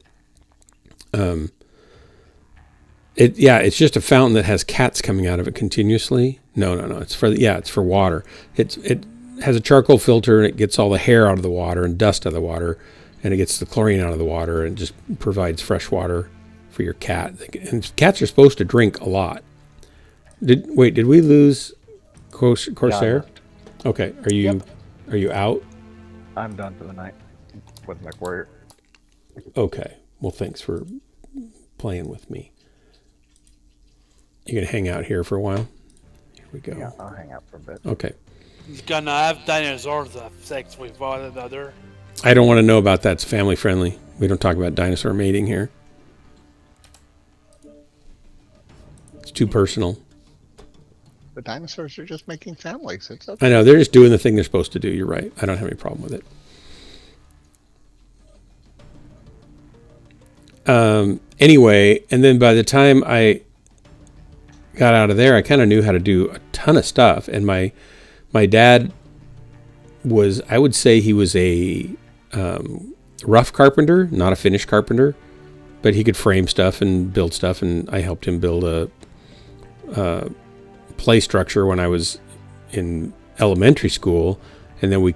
it's just a fountain that has cats coming out of it continuously. No. It's for water. It has a charcoal filter and it gets all the hair out of the water and dust out of the water, and it gets the chlorine out of the water and just provides fresh water for your cat. And cats are supposed to drink a lot. Did we lose Corsair? Yeah. Okay. Are you out? I'm done for the night with my warrior. Okay. Well, thanks for playing with me. You gonna hang out here for a while? Here we go. Yeah, I'll hang out for a bit. Okay. He's gonna have dinosaurs of sex with one another. I don't want to know about that. It's family friendly. We don't talk about dinosaur mating here. It's too personal. The dinosaurs are just making families. It's okay. I know, they're just doing the thing they're supposed to do. You're right. I don't have any problem with it. Anyway, and then by the time I got out of there, I kind of knew how to do a ton of stuff. And my dad was, I would say he was a rough carpenter, not a finished carpenter, but he could frame stuff and build stuff. And I helped him build a play structure when I was in elementary school. And then we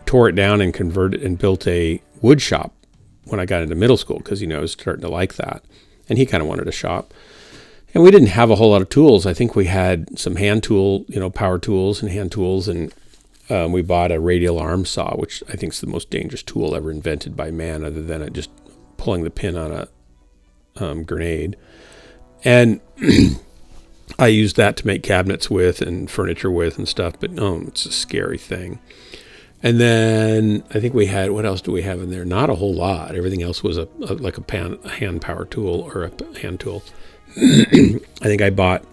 tore it down and converted and built a wood shop when I got into middle school, because, I was starting to like that. And he kind of wanted a shop. And we didn't have a whole lot of tools. I think we had some hand tool, power tools and hand tools. And we bought a radial arm saw, which I think is the most dangerous tool ever invented by man, other than it just pulling the pin on a grenade. And I used that to make cabinets with and furniture with and stuff. But no, it's a scary thing. And then I think we had, what else do we have in there? Not a whole lot. Everything else was a hand power tool or a hand tool. I think I bought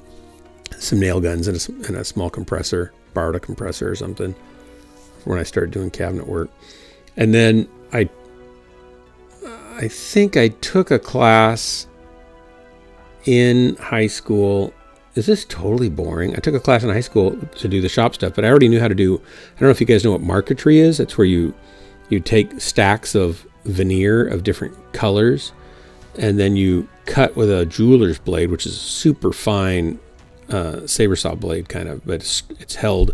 some nail guns and a small compressor, borrowed a compressor or something when I started doing cabinet work. And then I think I took a class in high school. Is this totally boring? I took a class in high school to do the shop stuff, but I already knew how to do, I don't know if you guys know what marquetry is. It's where you take stacks of veneer of different colors, and then you cut with a jeweler's blade, which is a super fine saber saw blade kind of, but it's held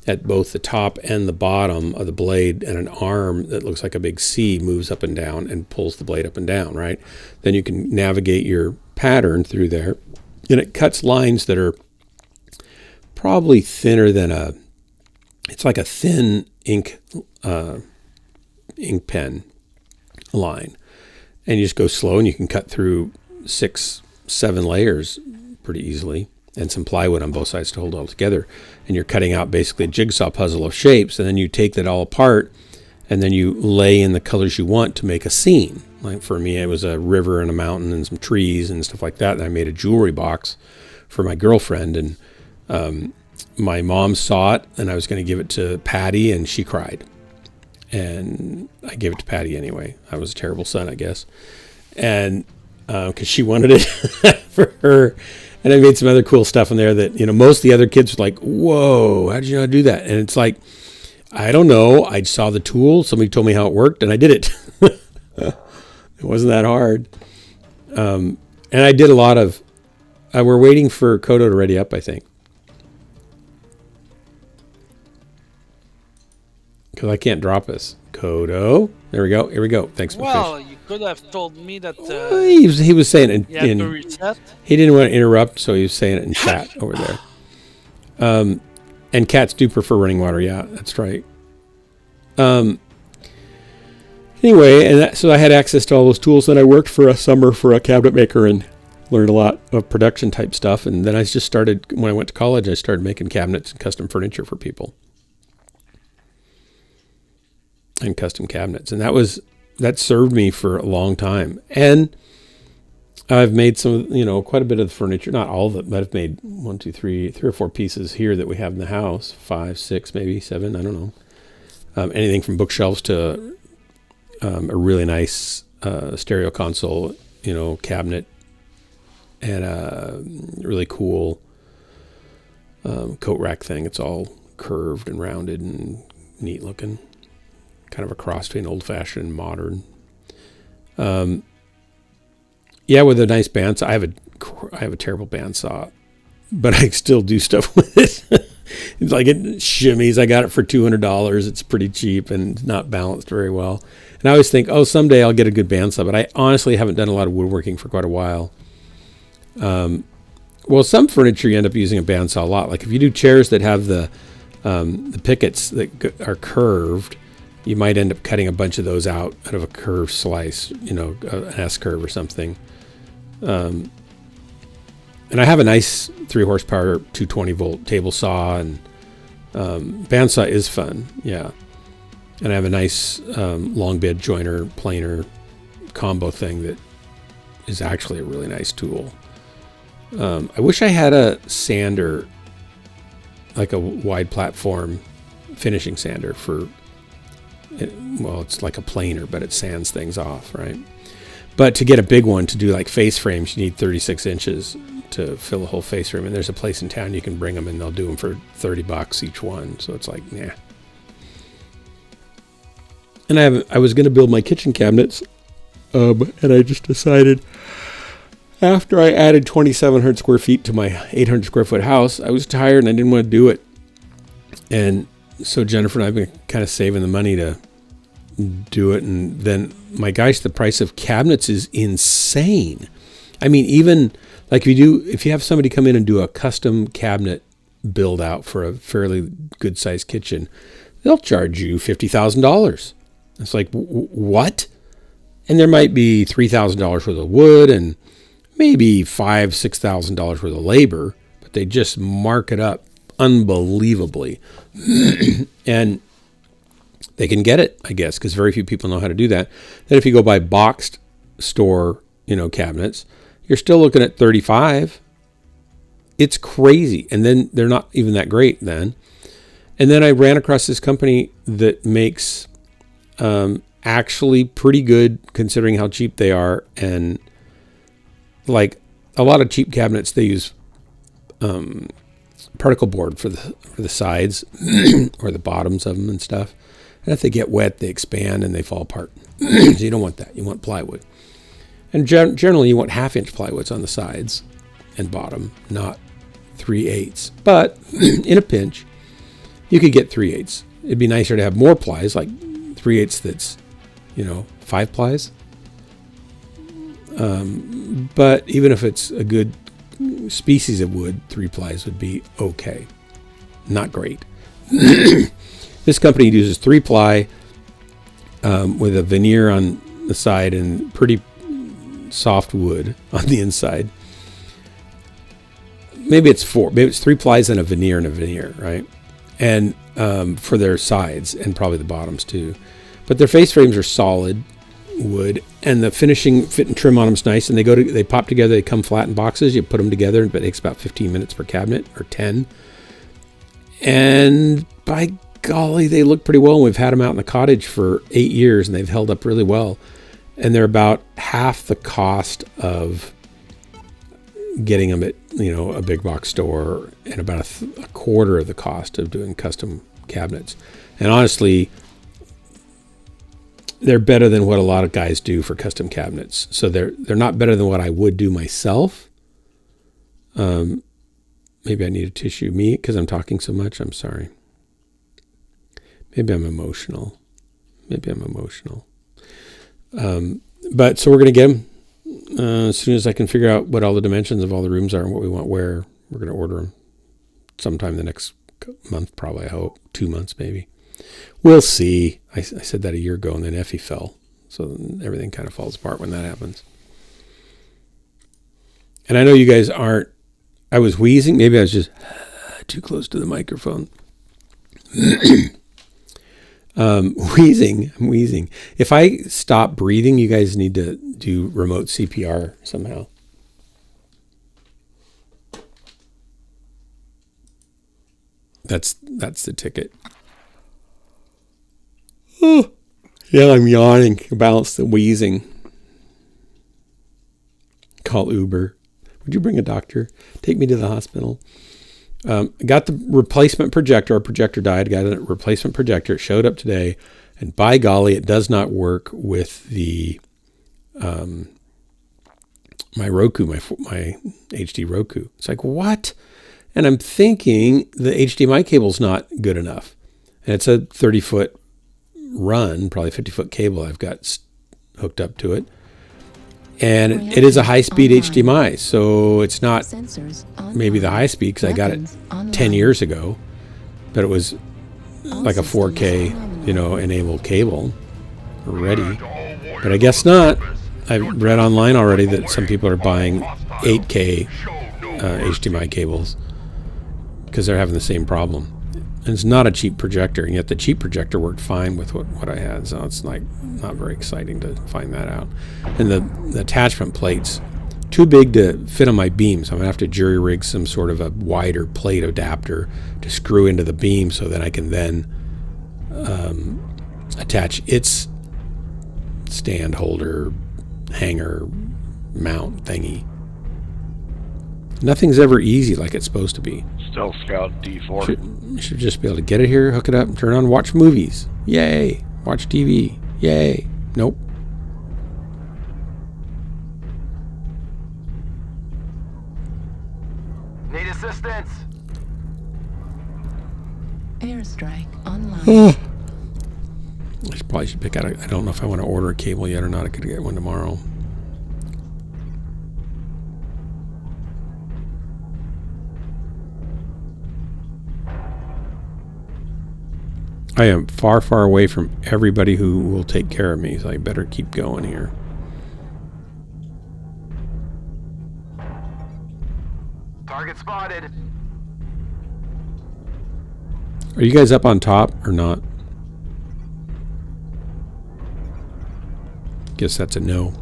at both the top and the bottom of the blade, and an arm that looks like a big C moves up and down and pulls the blade up and down, right? Then you can navigate your pattern through there. And it cuts lines that are probably thinner than it's like a thin ink pen line. And you just go slow, and you can cut through 6-7 layers pretty easily, and some plywood on both sides to hold it all together. And you're cutting out basically a jigsaw puzzle of shapes, and then you take that all apart, and then you lay in the colors you want to make a scene. Like for me, it was a river and a mountain and some trees and stuff like that. And I made a jewelry box for my girlfriend. And my mom saw it, and I was going to give it to Patty, and she cried. And I gave it to Patty anyway. I was a terrible son, I guess. And because she wanted it for her. And I made some other cool stuff in there that, most of the other kids were like, whoa, how did you know how to do that? And it's like, I don't know. I saw the tool. Somebody told me how it worked, and I did it. It wasn't that hard. And I did a lot of, we're waiting for Kodo to ready up, I think. Because I can't drop us. Kodo. There we go. Here we go. Thanks for Well, fish. You could have told me that. He was saying it you had to reset. He didn't want to interrupt, so he was saying it in chat over there. And cats do prefer running water. Yeah, that's right. Anyway, and so I had access to all those tools. Then I worked for a summer for a cabinet maker and learned a lot of production type stuff. And then I just started, when I went to college, I started making cabinets and custom furniture for people. And custom cabinets. And that served me for a long time. And I've made some, quite a bit of the furniture, not all of it, but I've made 3 or 4 pieces here that we have in the house, 5, 6, maybe 7, I don't know. Anything from bookshelves to a really nice stereo console, cabinet, and a really cool coat rack thing. It's all curved and rounded and neat looking. Kind of a cross between old-fashioned and modern. Yeah, with a nice bandsaw. I have a terrible bandsaw, but I still do stuff with it. It's like it shimmies. I got it for $200. It's pretty cheap and not balanced very well. And I always think, someday I'll get a good bandsaw, but I honestly haven't done a lot of woodworking for quite a while. Well, some furniture you end up using a bandsaw a lot. Like if you do chairs that have the pickets that are curved, you might end up cutting a bunch of those out of a curved slice, an S-curve or something. And I have a nice 3 horsepower, 220 volt table saw, and bandsaw is fun, yeah. And I have a nice long bed joiner, planer combo thing that is actually a really nice tool. I wish I had a sander, like a wide platform finishing sander for. It's like a planer, but it sands things off, right? But to get a big one to do like face frames, you need 36 inches to fill a whole face frame. And there's a place in town you can bring them, and they'll do them for $30 each one. So it's like, nah. And I was going to build my kitchen cabinets, and I just decided after I added 2,700 square feet to my 800 square foot house, I was tired and I didn't want to do it. And so Jennifer and I have been kind of saving the money to do it. And then, my gosh, the price of cabinets is insane. I mean, even like if you have somebody come in and do a custom cabinet build out for a fairly good sized kitchen, they'll charge you $50,000. It's like, what? And there might be $3,000 worth of wood and maybe $5,000-$6,000 worth of labor, but they just mark it up unbelievably. And they can get it, I guess, because very few people know how to do that. Then if you go buy boxed store, cabinets, you're still looking at $35,000. It's crazy. And then they're not even that great then. And then I ran across this company that makes actually pretty good considering how cheap they are. And like a lot of cheap cabinets, they use particle board for the sides or the bottoms of them and stuff. And if they get wet, they expand and they fall apart. So you don't want that. You want plywood. And generally, you want 1/2-inch plywoods on the sides and bottom, not 3/8. But in a pinch, you could get 3/8. It'd be nicer to have more plies, like 3/8 that's, 5 plies. But even if it's a good species of wood, 3 plies would be okay. Not great. This company uses 3-ply with a veneer on the side and pretty soft wood on the inside. Maybe it's 4. Maybe it's 3 plies and a veneer, right? And for their sides and probably the bottoms too. But their face frames are solid wood, and the finishing fit and trim on them is nice. And they pop together. They come flat in boxes. You put them together, but it takes about 15 minutes per cabinet or 10. And by golly, they look pretty well. We've had them out in the cottage for 8 years, and they've held up really well. And they're about half the cost of getting them at, a big box store, and about a quarter of the cost of doing custom cabinets. And honestly, they're better than what a lot of guys do for custom cabinets. So they're not better than what I would do myself. Maybe I need a tissue. Me, because I'm talking so much. I'm sorry. Maybe I'm emotional. But so we're going to get them. As soon as I can figure out what all the dimensions of all the rooms are and what we want where, we're going to order them sometime the next month, probably, I hope. 2 months, maybe. We'll see. I said that a year ago, and then Effie fell. So everything kind of falls apart when that happens. And I know you guys aren't. I was wheezing. Maybe I was just too close to the microphone. I'm wheezing. If I stop breathing, you guys need to do remote CPR somehow. That's the ticket. Oh, yeah, I'm yawning. Balance the wheezing. Call Uber. Would you bring a doctor? Take me to the hospital. Got the replacement projector. Our projector died. Got a replacement projector. It showed up today. And by golly, it does not work with the my Roku, my HD Roku. It's like, what? And I'm thinking the HDMI cable's not good enough. And it's a 30-foot run, probably 50-foot cable I've got hooked up to it. And it is a high-speed HDMI, so it's not maybe the high speed, because I got it 10 years ago, but it was like a 4K, enabled cable already. But I guess not. I've read online already that some people are buying 8K HDMI cables because they're having the same problem. And it's not a cheap projector, and yet the cheap projector worked fine with what I had, so it's like not very exciting to find that out. And the attachment plates, too big to fit on my beam, so I'm going to have to jury rig some sort of a wider plate adapter to screw into the beam so that I can then attach its stand holder, hanger, mount thingy. Nothing's ever easy like it's supposed to be. Stealth Scout D4. Should just be able to get it here, hook it up, turn on, watch movies. Yay. Watch TV. Yay. Nope. Need assistance? Airstrike online. I probably should pick out I don't know if I want to order a cable yet or not. I could get one tomorrow. I am far, far away from everybody who will take care of me, so I better keep going here. Target spotted. Are you guys up on top or not? Guess that's a no.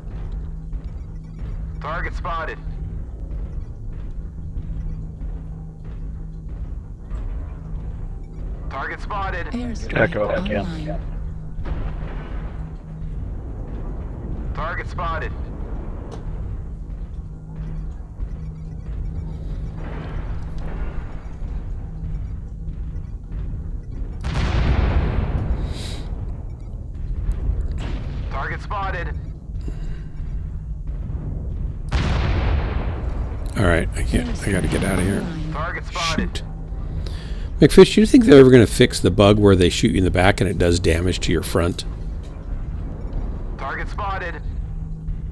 Target spotted. Target spotted. Echo again. Target spotted. Target spotted. All right, I got to get out of here. Target spotted. Shoot. McFish, do you think they're ever going to fix the bug where they shoot you in the back and it does damage to your front? Target spotted.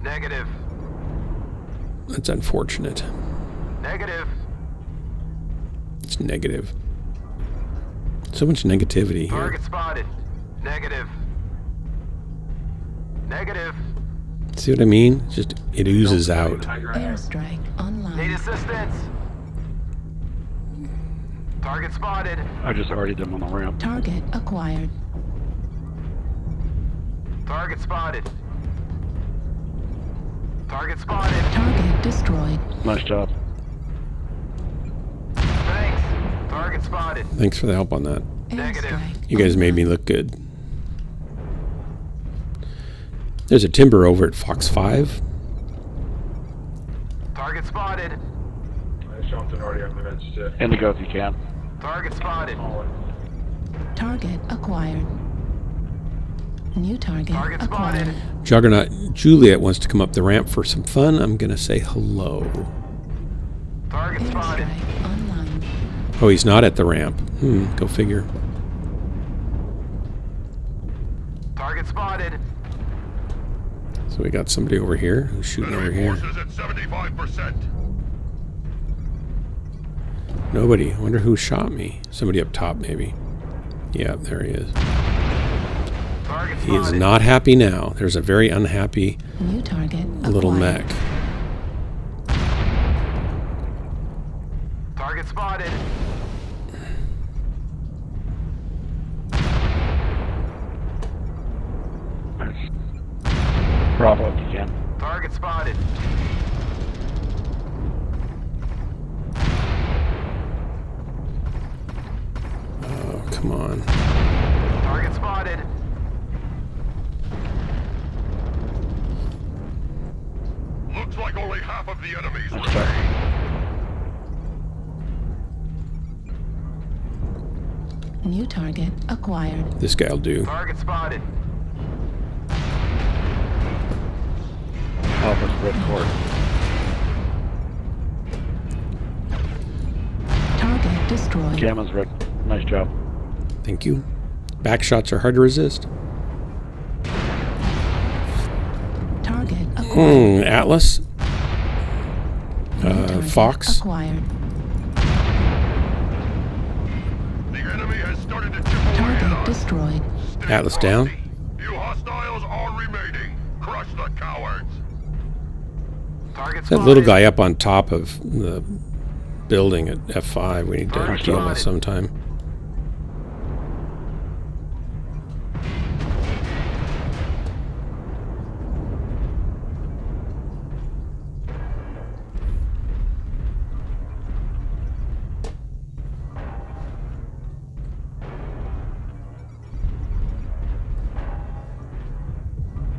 Negative. That's unfortunate. Negative. It's negative. So much negativity here. Target spotted. Negative. Negative. See what I mean? Just it oozes out. Airstrike online. Need assistance? Target spotted. I just already did them on the ramp. Target acquired. Target spotted. Target spotted. Target destroyed. Nice job. Thanks. Target spotted. Thanks for the help on that. Negative. You guys made me look good. There's a timber over at Fox 5. Target spotted. There's something already on the bench. Indigo if you can. Target spotted. Target acquired. New target acquired. Juggernaut Juliet wants to come up the ramp for some fun. I'm going to say hello. Target spotted. Online. Oh, he's not at the ramp. Go figure. Target spotted. So we got somebody over here who's shooting over here. Forces at 75%. Nobody. I wonder who shot me. Somebody up top, maybe. Yeah, there he is. Target He is spotted. not happy now. There's a very unhappy New target little acquired. mech. Target spotted. Bravo if you can. Target spotted. Oh, come on. Target spotted. Looks like only half of the enemies That's remain. New target acquired. This guy'll do. Target spotted. Alpha's red court. Target destroyed. Gamma's red. Nice job. Thank you. Back shots are hard to resist. Target acquired. Atlas. Target Fox. acquired. The enemy has started to chip away at Target us. destroyed. Stay Atlas down. frosty. You hostiles are remaining. Crush the cowards. Target That spotted. little guy up on top of the building at F5 we need to Target deal with spotted. sometime.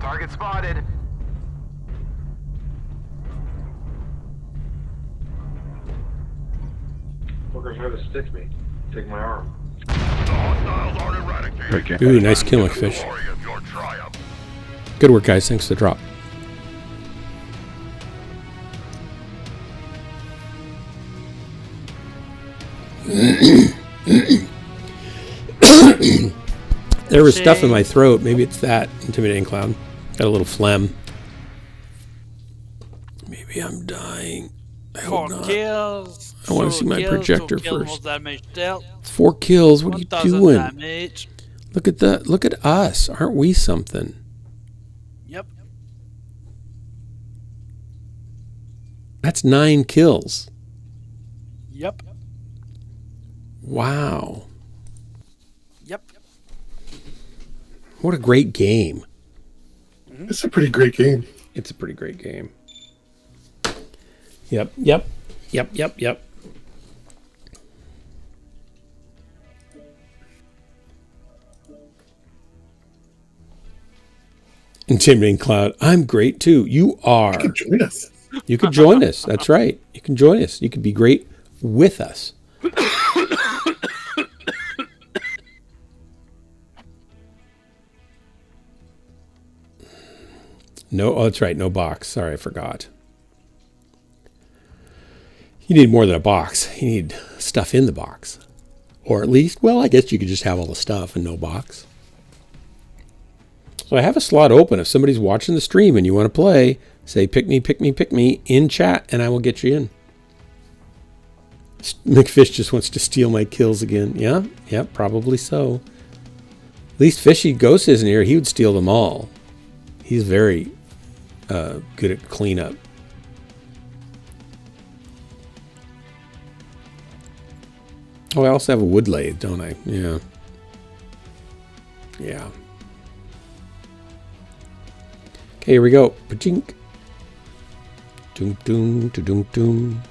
Target spotted. Fuckers trying to stick me. Take my arm. The hostiles are eradicated. Okay. Ooh, nice kill, The McFish. glory of your triumph. Good work, guys. Thanks for the drop. There was stuff in my throat. Maybe it's that. Intimidating Cloud. Got a little phlegm. Maybe I'm dying. I hope 4 not. kills. I wanna see 4 my kills, projector 2 kills, first. more damage dealt. 4 kills. What are you 1000 doing? damage. Look at that. Look at us. Aren't we something? Yep. That's 9 kills. Yep. Wow. Yep. What a great game. It's a pretty great game. It's a pretty great game. Yep, yep, yep, yep, yep. Intimidating Cloud. I'm great too. You are. You can join us. You could join us. That's right. You can join us. You could be great with us. No, oh, that's right. No box. Sorry, I forgot. You need more than a box. You need stuff in the box. Or at least, well, I guess you could just have all the stuff and no box. So I have a slot open. If somebody's watching the stream and you want to play, say pick me, pick me, pick me in chat and I will get you in. McFish just wants to steal my kills again. Yeah, yeah, probably so. At least Fishy Ghost isn't here. He would steal them all. He's very good at cleanup. Oh, I also have a wood lathe, don't I? Yeah. Yeah. Okay, here we go. Pachink. Doom, doom, doom, doom.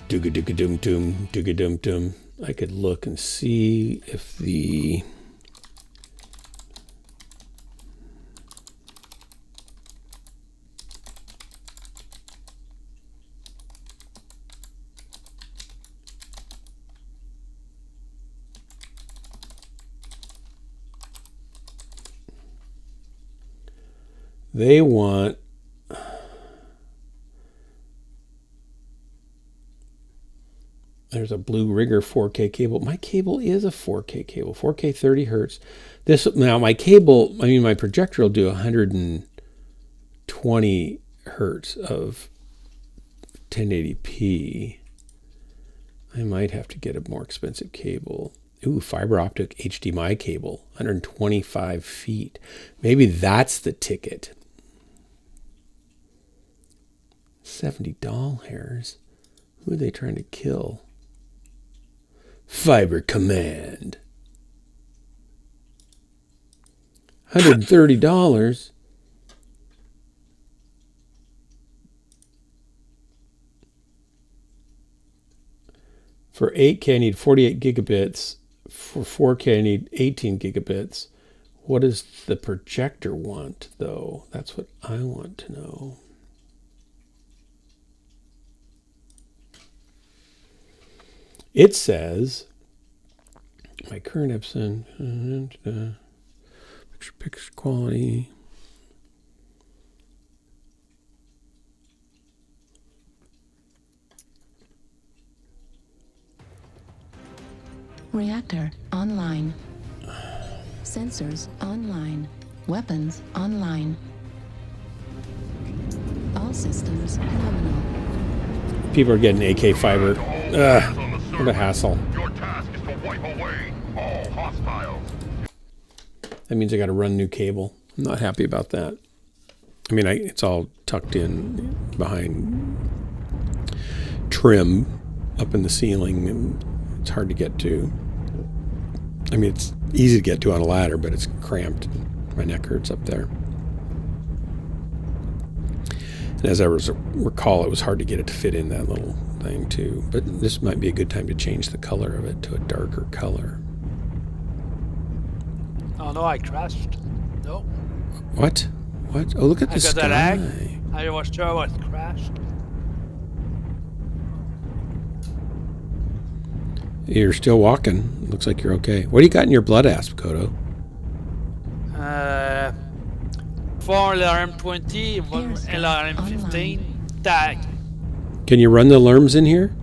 Dooga-dooga-doom-doom, dooga-doom-doom. I could look and see if the... They want... There's a Blue Rigger 4K cable. My cable is a 4K cable, 4K 30 hertz. This now my cable, I mean my projector will do 120 hertz of 1080p. I might have to get a more expensive cable. Ooh, fiber optic HDMI cable, 125 feet. Maybe that's the ticket. $70. Who are they trying to kill? Fiber Command. $130. For 8K, I need 48 gigabits. For 4K, I need 18 gigabits. What does the projector want, though? That's what I want to know. It says, my current Epson, picture quality. Reactor online. Sensors online. Weapons online. All systems nominal. People are getting AK fiber. Ugh, what a hassle. Your task is to wipe away all hostiles. That means I got to run new cable. I'm not happy about that. I mean, it's all tucked in behind trim up in the ceiling, and it's hard to get to. I mean, it's easy to get to on a ladder, but it's cramped. My neck hurts up there. And as I recall, it was hard to get it to fit in that little thing too. But this might be a good time to change the color of it to a darker color. Oh no, I crashed. No. What? What? Oh, look at the sky. I got that egg. I was sure I crashed. You're still walking. Looks like you're okay. What do you got in your blood asp, Kodo? 4 LRM-20, 1 LRM-15, tag. Can you run the lerms in here?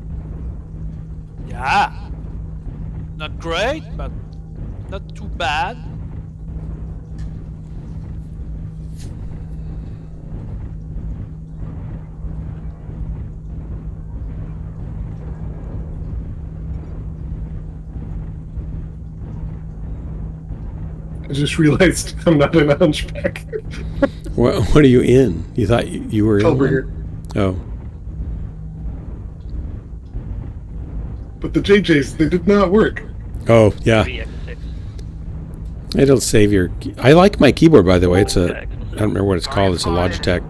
Yeah. Not great, but not too bad. I just realized I'm not in a hunchback. What are you in? You thought you were in one? Oh. But the JJs, they did not work. Oh, yeah. It'll save your... I like my keyboard, by the way. It's a... I don't remember what it's called. It's a Logitech.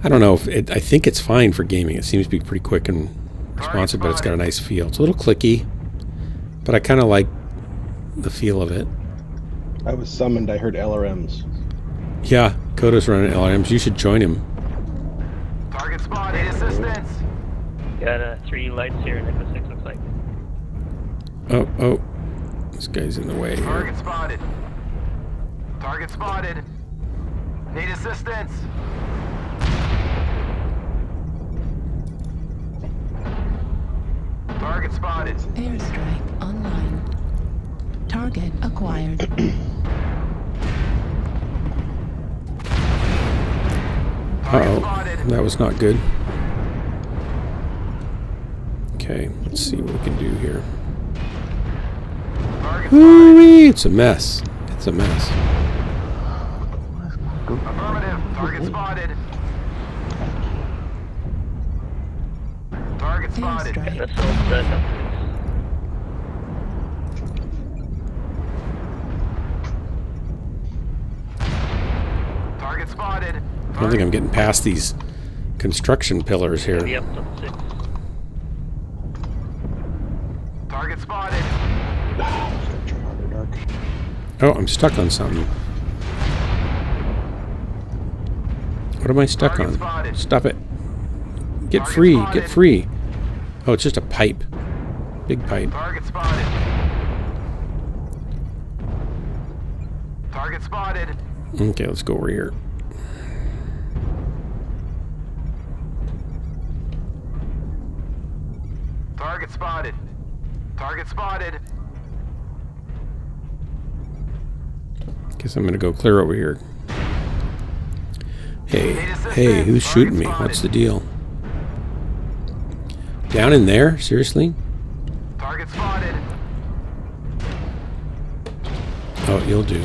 I don't know if it... I think it's fine for gaming. It seems to be pretty quick and responsive, but it's got a nice feel. It's a little clicky, but I kind of like the feel of it. I was summoned. I heard LRMs. Yeah, Kodo's running LRMs. You should join him. Target spotted. Assistance. Got 3 lights here in Echo 6, looks like. Oh. This guy's in the way here. Target spotted. Target spotted. Need assistance. Target spotted. Airstrike online. Target acquired. Uh-oh. That was not good. Okay, let's see what we can do here. Woo-wee! It's a mess. It's a mess. Affirmative. Target spotted. Target spotted. That's all set. Target spotted. I don't think I'm getting past these construction pillars here. Yep, level 6. Target spotted. Oh, I'm stuck on something. What am I stuck on? Stop it. Get free. Get free. Oh, it's just a pipe. Big pipe. Target spotted. Target spotted. Okay, let's go over here. Target spotted. Target spotted. Guess I'm gonna go clear over here. Hey, who's shooting me? What's the deal? Down in there? Seriously? Target spotted. Oh, you'll do.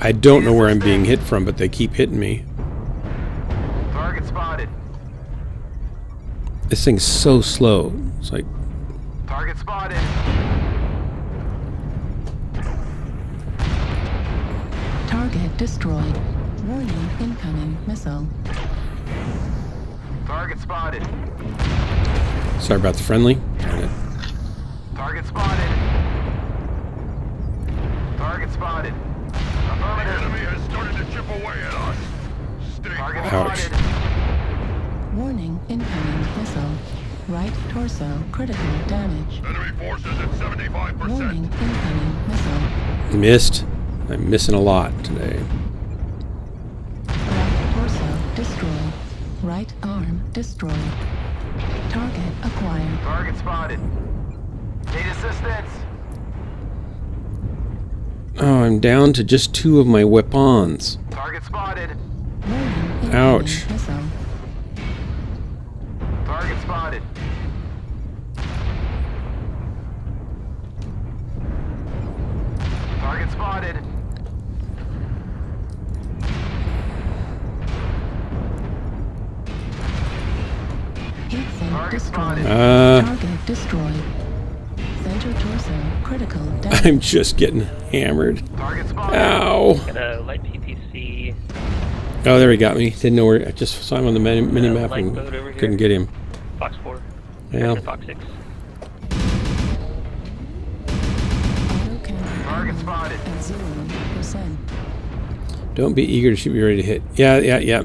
I don't know where I'm being hit from, but they keep hitting me. Target spotted. This thing's so slow. It's like... Target spotted. Target destroyed. Warning, incoming missile. Target spotted. Sorry about the friendly. Darn it. Target spotted. Target spotted. The enemy has started to chip away at us. Stay Ouch. Warning, incoming missile. Right torso, critical damage. Enemy forces at 75%. Warning, incoming missile. Missed. I'm missing a lot today. Right torso destroyed. Right arm destroyed. Target acquired. Target spotted. Need assistance. Oh, I'm down to just 2 of my weapons. Target spotted. Warning, Ouch. incoming missile. Target spotted. Target spotted. Heat sink destroyed. Target destroyed. Center torso, critical damage. I'm just getting hammered. Ow. Got a light PPC. Oh, there he got me. Didn't know where. I just saw him on the mini map light and boat over couldn't here. get him. Fox 4. Yeah. Fox 6. Target spotted. At 0%. Don't be eager to shoot me ready to hit. Yeah.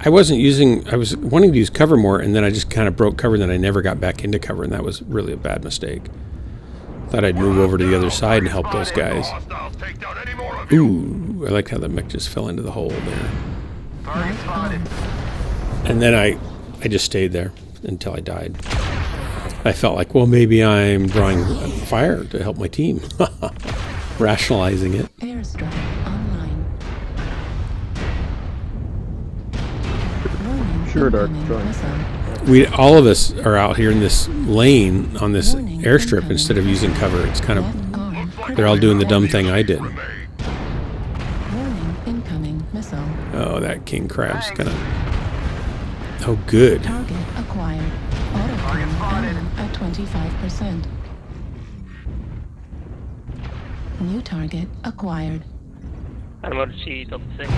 I wasn't using. I was wanting to use cover more, and then I just kind of broke cover, and then I never got back into cover, and that was really a bad mistake. Thought I'd move over to the other side and help those guys. Ooh, I like how the mech just fell into the hole there. Target spotted. And then I just stayed there until I died. I felt like, well, maybe I'm drawing fire to help my team. Rationalizing it. Airstrike online. Warning, Sure, Dark. incoming Join. missile. All of us are out here in this lane on this airstrip instead of using cover. It's kind of, they're all doing the dumb thing I did. Warning, incoming missile. Oh, that king crab's gonna. Oh, good. Target acquired. Autocam at 25%. New target acquired. Automotive G, Delta 6.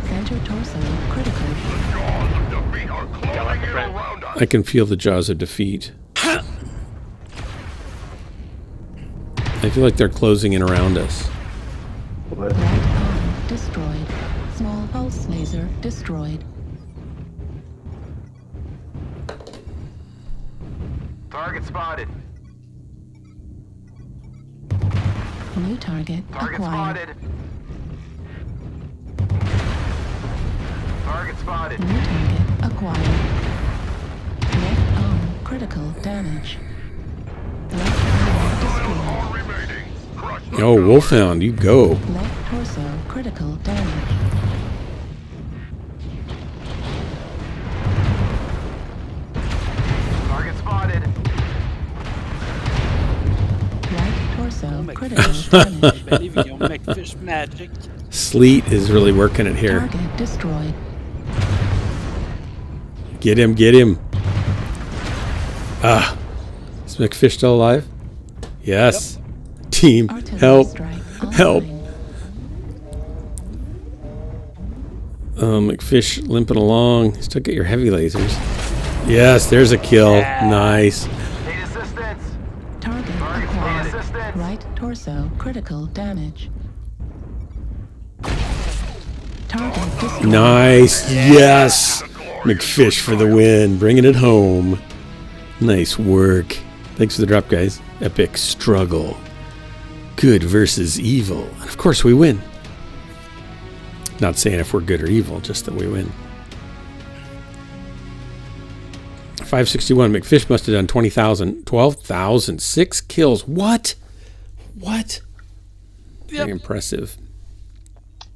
Center torso critical. I can feel the jaws of defeat. I feel like they're closing in around us. Right arm destroyed. Small pulse laser destroyed. Target spotted. New target Target acquired. spotted. Target spotted. New target acquired. Left arm critical damage. Left arm destroyed. Oh, Wolfhound, you go. Left torso critical damage. Target spotted. Right torso Oh, critical McFish. damage. Believe in your McFish magic. Sleet is really working it here. Target destroyed. Get him, get him. Ah. Is McFish still alive? Yes. Team, Artillery help. strike Help. online. McFish limping along. Still get your heavy lasers. Yes, there's a kill. Nice. Need assistance. Target Need acquired. assistance. Right torso critical damage. Target destroyed. Nice. Yes. McFish for the win. Bringing it home. Nice work. Thanks for the drop, guys. Epic struggle. Good versus evil. And of course we win. Not saying if we're good or evil, just that we win. 561. McFish must have done 20,000. 12,000. 6 kills. What? What? Yep. Very impressive.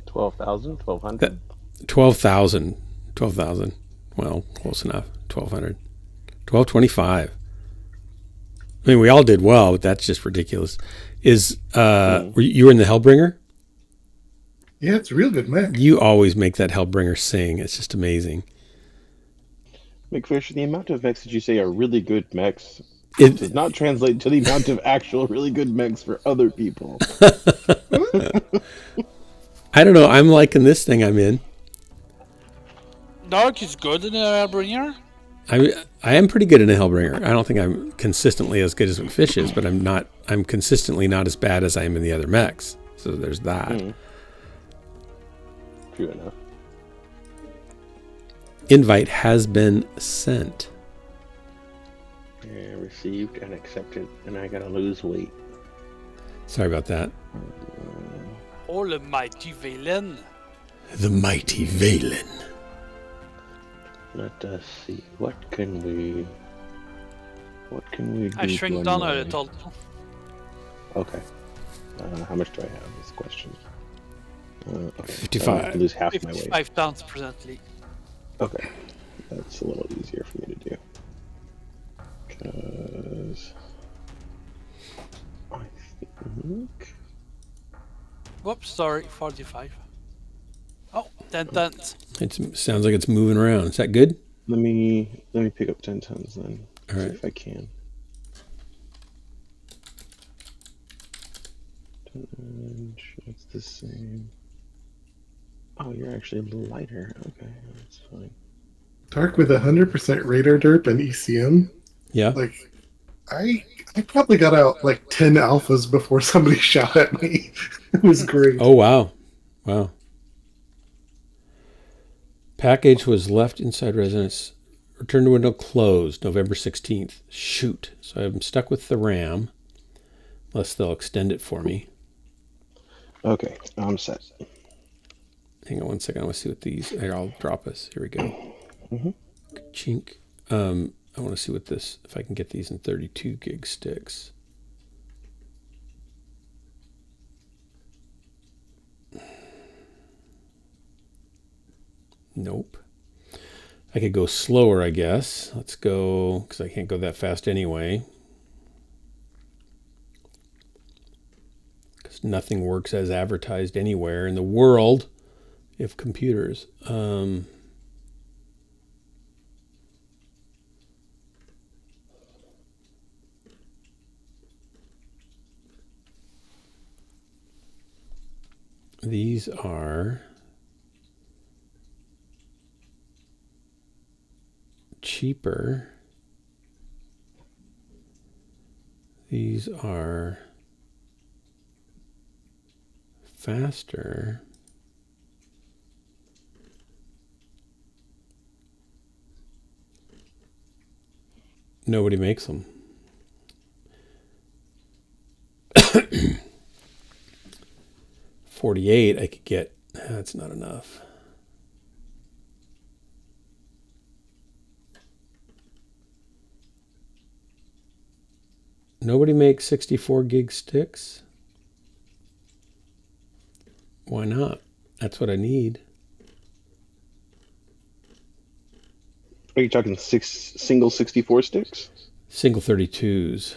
12,000? 1,200? 12,000. 12,000. Well, close enough. 1,200. 1,225. I mean, we all did well, but that's just ridiculous. You were in the Hellbringer? Yeah, it's a real good mech. You always make that Hellbringer sing. It's just amazing. McFish, the amount of mechs that you say are really good mechs does not translate to the amount of actual really good mechs for other people. I don't know. I'm liking this thing I'm in. Dark is good in a bringer. I am pretty good in a Hellbringer. I don't think I'm consistently as good as McFish is, but I'm consistently not as bad as I am in the other mechs. So there's that. True enough. Invite has been sent. Yeah, received and accepted, and I gotta lose weight. Sorry about that. Oh, the mighty Valen. The mighty Valen. Let us see. What can we do? I shrink down a little. Okay. How much do I have? Is the question. Okay. 55. I lose half my weight. 55 pounds presently. Okay. That's a little easier for me to do. Because I think. Whoops, sorry, 45. Oh, 10 tons. It sounds like it's moving around. Is that good? Let me pick up 10 tons then. All right. See if I can. That's the same. Oh, you're actually a little lighter. Okay, that's fine. Dark with 100% radar derp and ECM. Yeah. Like, I probably got out like 10 alphas before somebody shot at me. It was great. Oh, wow. Wow. Package was left inside residence. Return to window closed November 16th. Shoot. So I'm stuck with the RAM. Unless they'll extend it for me. Okay, I'm set. Hang on one second. I want to see what these... Here, I'll drop us. Here we go. Mm-hmm. Chink. I want to see what this... If I can get these in 32 gig sticks. Nope. I could go slower, I guess. Let's go... Because I can't go that fast anyway. Because nothing works as advertised anywhere in the world. If computers. These are cheaper. These are faster. Nobody makes them. $48 I could get. That's not enough. Nobody makes 64 gig sticks. Why not? That's what I need. Are you talking single 64 sticks? Single 32s.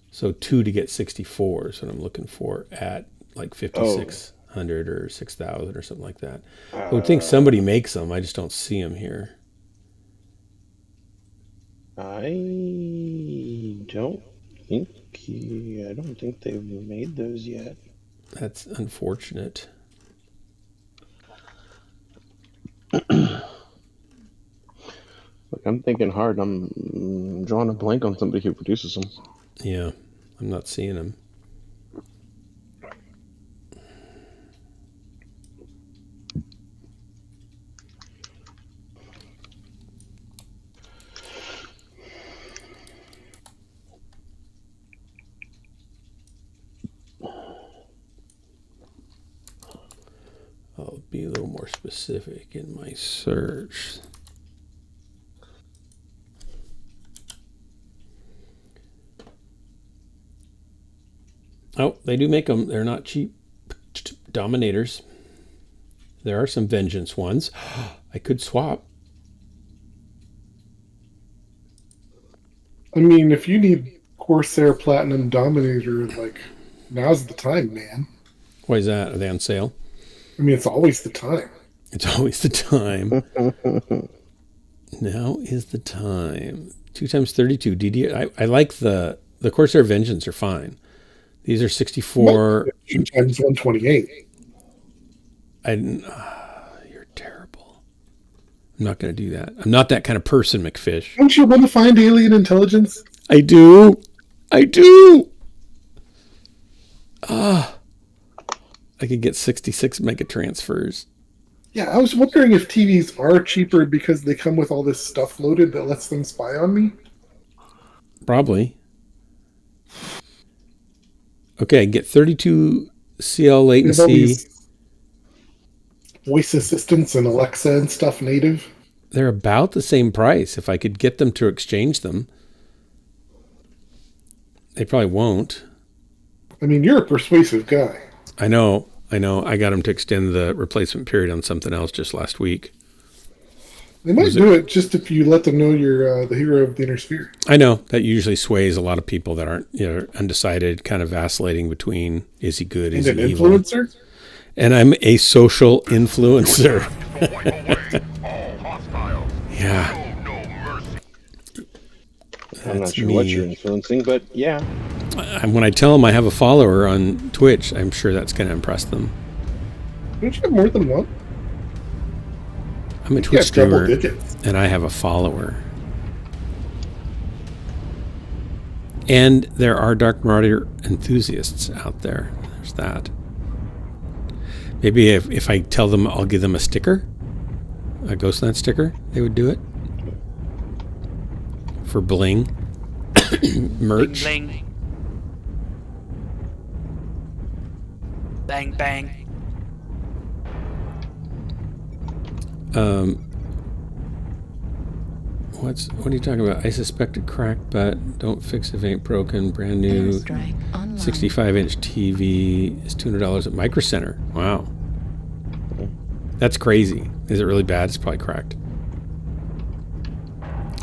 So 2 to get 64 is what I'm looking for at like 5,600 or 6,000 or something like that. I would think somebody makes them. I just don't see them here. I don't think they've made those yet. That's unfortunate. I'm thinking hard. I'm drawing a blank on somebody who produces them. Yeah, I'm not seeing them. I'll be a little more specific in my search. Oh, they do make them. They're not cheap. Dominators. There are some Vengeance ones. I could swap. I mean, if you need Corsair Platinum Dominator, like, now's the time, man. Why is that? Are they on sale? I mean, it's always the time. It's always the time. Now is the time. 2x32 DD. I like the Corsair Vengeance are fine. These are 64. 2x128. You're terrible. I'm not going to do that. I'm not that kind of person, McFish. Don't you want to find alien intelligence? I do. I do. I could get 66 mega transfers. Yeah, I was wondering if TVs are cheaper because they come with all this stuff loaded that lets them spy on me. Probably. Okay, get 32 CL latency. Voice assistants and Alexa and stuff native. They're about the same price. If I could get them to exchange them. They probably won't. I mean, you're a persuasive guy. I know. I got them to extend the replacement period on something else just last week. They might do it just if you let them know you're the hero of the inner sphere. I know that usually sways a lot of people that aren't, undecided, kind of vacillating between is he good, is he evil? Influencer? And I'm a social influencer. Yeah. I'm not sure what you're influencing, but yeah. When I tell them I have a follower on Twitch, I'm sure that's going to impress them. Don't you have more than one? I'm a Twitch streamer, and I have a follower. And there are Dark Marauder enthusiasts out there. There's that. Maybe if I tell them I'll give them a sticker, a Ghostland sticker, they would do it. For bling. Merch. Bling, bling. Bang, bang. What are you talking about? I suspected crack, but don't fix if it ain't broken. Brand new 65-inch TV is $200 at Micro Center. Wow. That's crazy. Is it really bad? It's probably cracked.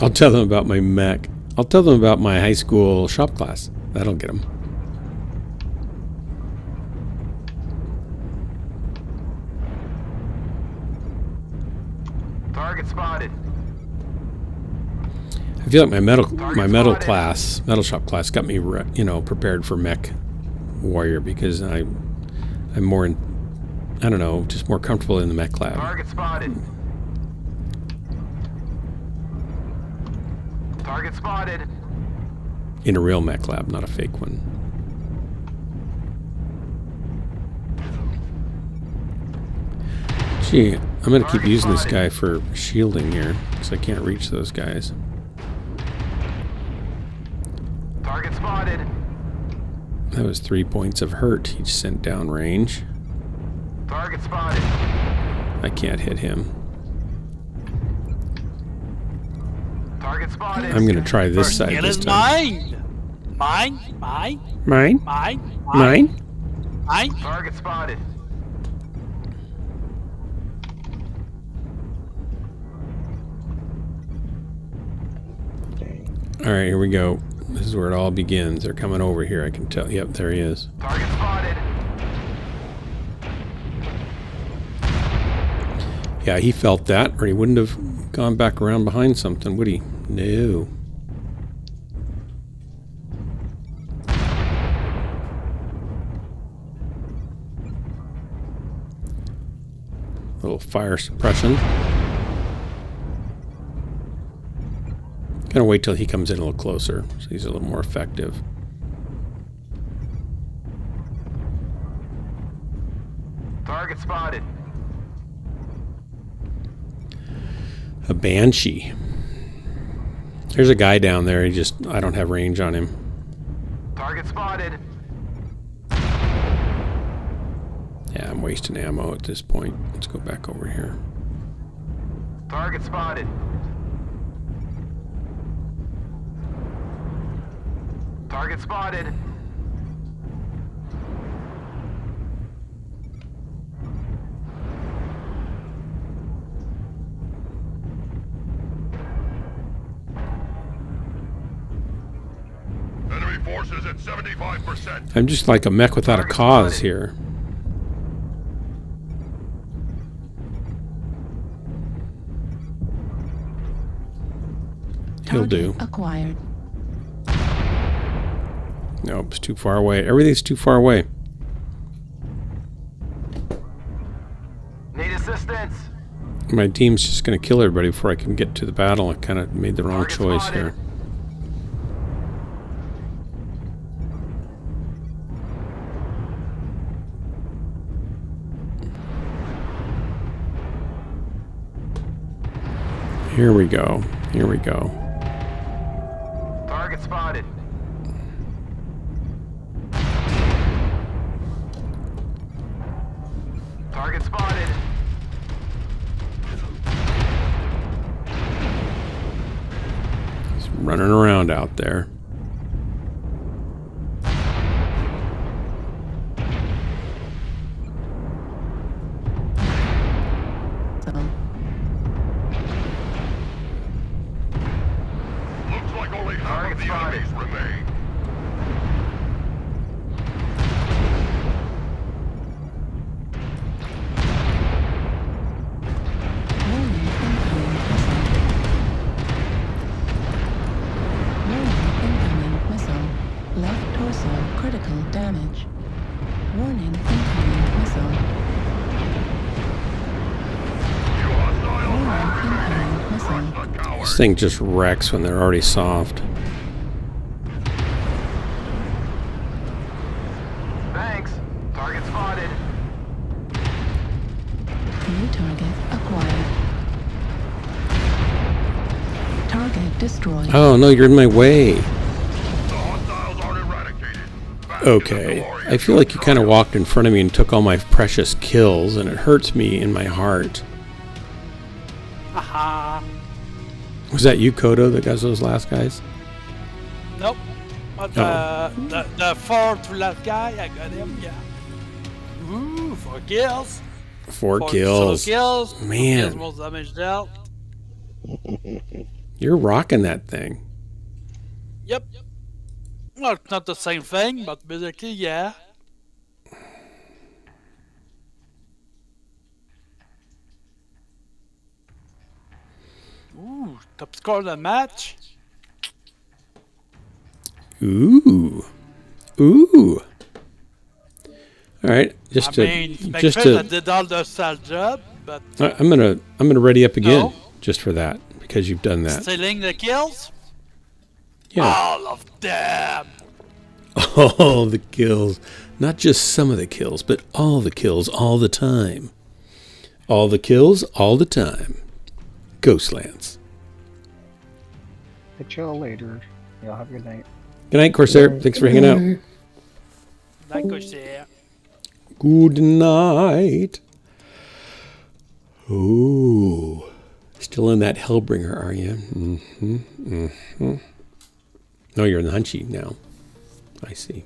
I'll tell them about my mech. I'll tell them about my high school shop class. That'll get them. Target spotted. I feel like my metal shop class got me, prepared for mech warrior because I'm more, just more comfortable in the mech lab. Target spotted. Target spotted. In a real mech lab, not a fake one. Gee, I'm going to keep using this guy for shielding here because I can't reach those guys. Target spotted. That was 3 points of hurt each sent down range. Target spotted. I can't hit him. Target spotted. I'm going to try this side It this is time. Mine. Mine? Target spotted. All right, here we go. This is where it all begins. They're coming over here, I can tell. Yep, there he is. Target spotted. Yeah, he felt that, or he wouldn't have gone back around behind something, would he? No. A little fire suppression. Gonna wait till he comes in a little closer, so he's a little more effective. Target spotted. A banshee. There's a guy down there. I don't have range on him. Target spotted. Yeah, I'm wasting ammo at this point. Let's go back over here. Target spotted. Target spotted. Enemy forces at 75%. I'm just like a mech without a cause here. He'll do. Acquired. Nope, it's too far away. Everything's too far away. Need assistance. My team's just going to kill everybody before I can get to the battle. I kind of made the wrong choice here. Here we go. Here we go. Target spotted. Target spotted. He's running around out there. Looks like only half of the enemies remain. Incoming missile. Left torso critical damage. Warning incoming missile. Warning incoming missile. This thing just wrecks when they're already soft. Thanks. Target spotted. New target acquired. Target destroyed. Oh no, you're in my way. Okay, I feel like you kind of walked in front of me and took all my precious kills, and it hurts me in my heart. Haha. Was that you, Kodo, that got those last guys? Nope. But the fourth last guy, I got him, yeah. Ooh, 4 kills. 4 kills. Kills. Man. 4 kills, most damage dealt. You're rocking that thing. Yep. Well, it's not the same thing, but basically, yeah. Ooh, top score of the match. Ooh. Ooh. All right, I did all the side job, but I'm gonna ready up again just for that because you've done that. stealing the kills. Yeah. All of them. All the kills, not just some of the kills, but all the kills all the time. All the kills all the time. Ghostlands. Catch y'all later. Y'all have a good night. Good night, Corsair. Thanks for hanging out. Night, Corsair. Good night. Ooh. Still in that Hellbringer, are you? Mm-hmm. Mm-hmm. No, you're in the Hunchy now. I see.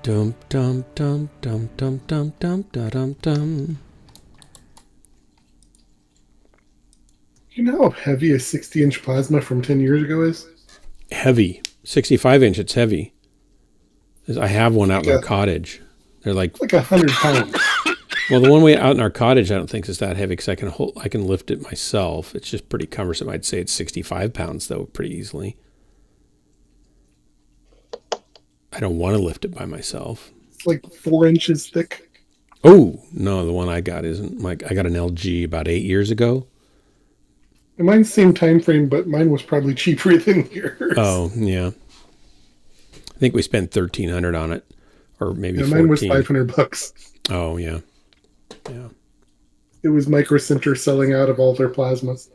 Dum dum dum dum dum dum dum dum dum. You know how heavy a 60-inch plasma from 10 years ago is? Heavy. 65-inch, it's heavy. I have one out in the cottage. They're like 100 pounds. Well, the one way out in our cottage, I don't think is that heavy because I can lift it myself. It's just pretty cumbersome. I'd say it's 65 pounds though, pretty easily. I don't want to lift it by myself. It's like 4 inches thick. Oh no, the one I got isn't. Like I got an LG about 8 years ago. And mine's the same time frame, but mine was probably cheaper than yours. Oh yeah, I think we spent $1,300 on it, or maybe yeah, 14. mine was $500. Oh yeah, yeah. It was Micro Center selling out of all their plasmas.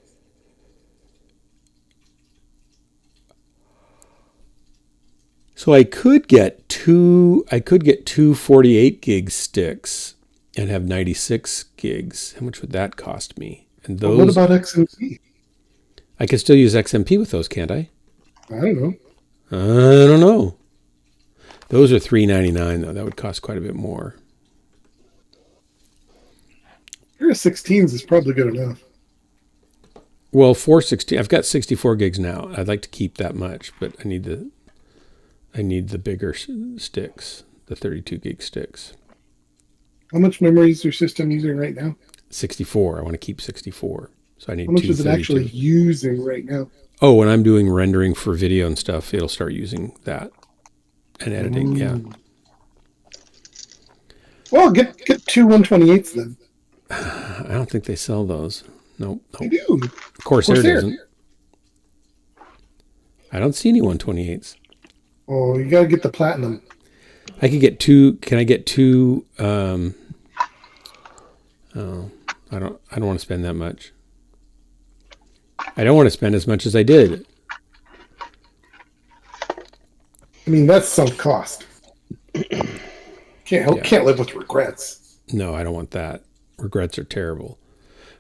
So I could get two 48 gig sticks and have 96 gigs. How much would that cost me? And those. Well, what about XMP? I could still use XMP with those, can't I? I don't know. I don't know. Those are $399 though. That would cost quite a bit more. Your 16s is probably good enough. Well, 416. I've got 64 gigs now. I'd like to keep that much, but I need the bigger sticks, the 32 gig sticks. How much memory is your system using right now? 64. I want to keep 64. So I need How much two is it 32. actually using right now? Oh, when I'm doing rendering for video and stuff, it'll start using that and editing. Yeah. Well, get two 128s then. I don't think they sell those. Nope. They do. Corsair doesn't. I don't see any 128s. Oh, you gotta get the platinum. I could get two. Can I get two? Oh, I don't want to spend that much. I don't want to spend as much as I did. I mean, that's sunk cost. Can't live with regrets. No, I don't want that. Regrets are terrible.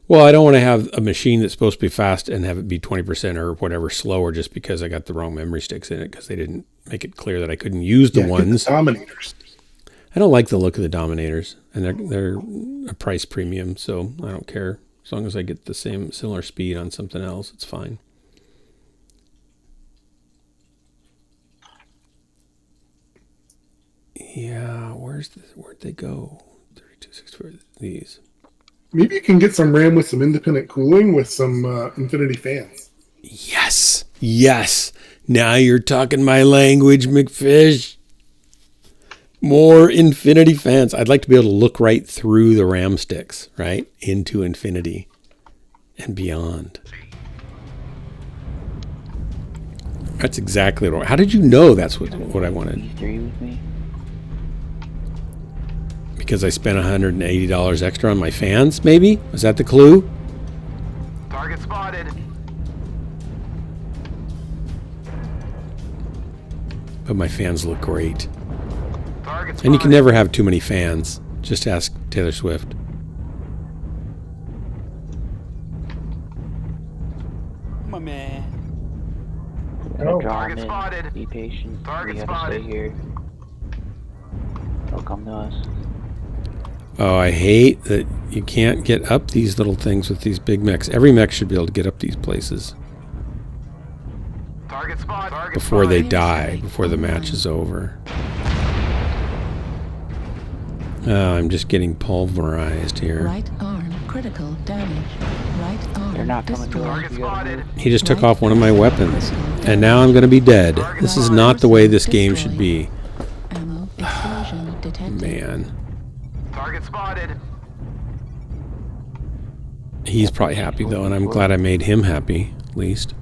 Well, I don't want to have a machine that's supposed to be fast and have it be 20% or whatever slower just because I got the wrong memory sticks in it because they didn't make it clear that I couldn't use the ones. The Dominators. I don't like the look of the Dominators, and they're a price premium, so I don't care. As long as I get the similar speed on something else, it's fine. Yeah, where'd they go? 3264. These. Maybe you can get some RAM with some independent cooling with some infinity fans. Yes. Yes. Now you're talking my language, McFish. More infinity fans. I'd like to be able to look right through the RAM sticks, right? Into infinity and beyond. That's exactly what. How did you know that's what I wanted? With me? Because I spent $180 extra on my fans, maybe? Was that the clue? Target spotted. But my fans look great. Target spotted. And you can never have too many fans. Just ask Taylor Swift. My man. Target spotted. Be patient. Target we gotta spotted. stay here. They'll come to us. Oh, I hate that you can't get up these little things with these big mechs. Every mech should be able to get up these places Target spot. Target before they spotted. die, before the match is over. I'm just getting pulverized here. Right arm critical damage. Right arm They're not coming to us. Target spotted. He just took off one of my weapons, and now I'm going to be dead. This is not the way this game should be. Ammo explosion detected. Man. Target spotted. He's probably happy, though, and I'm glad I made him happy, at least.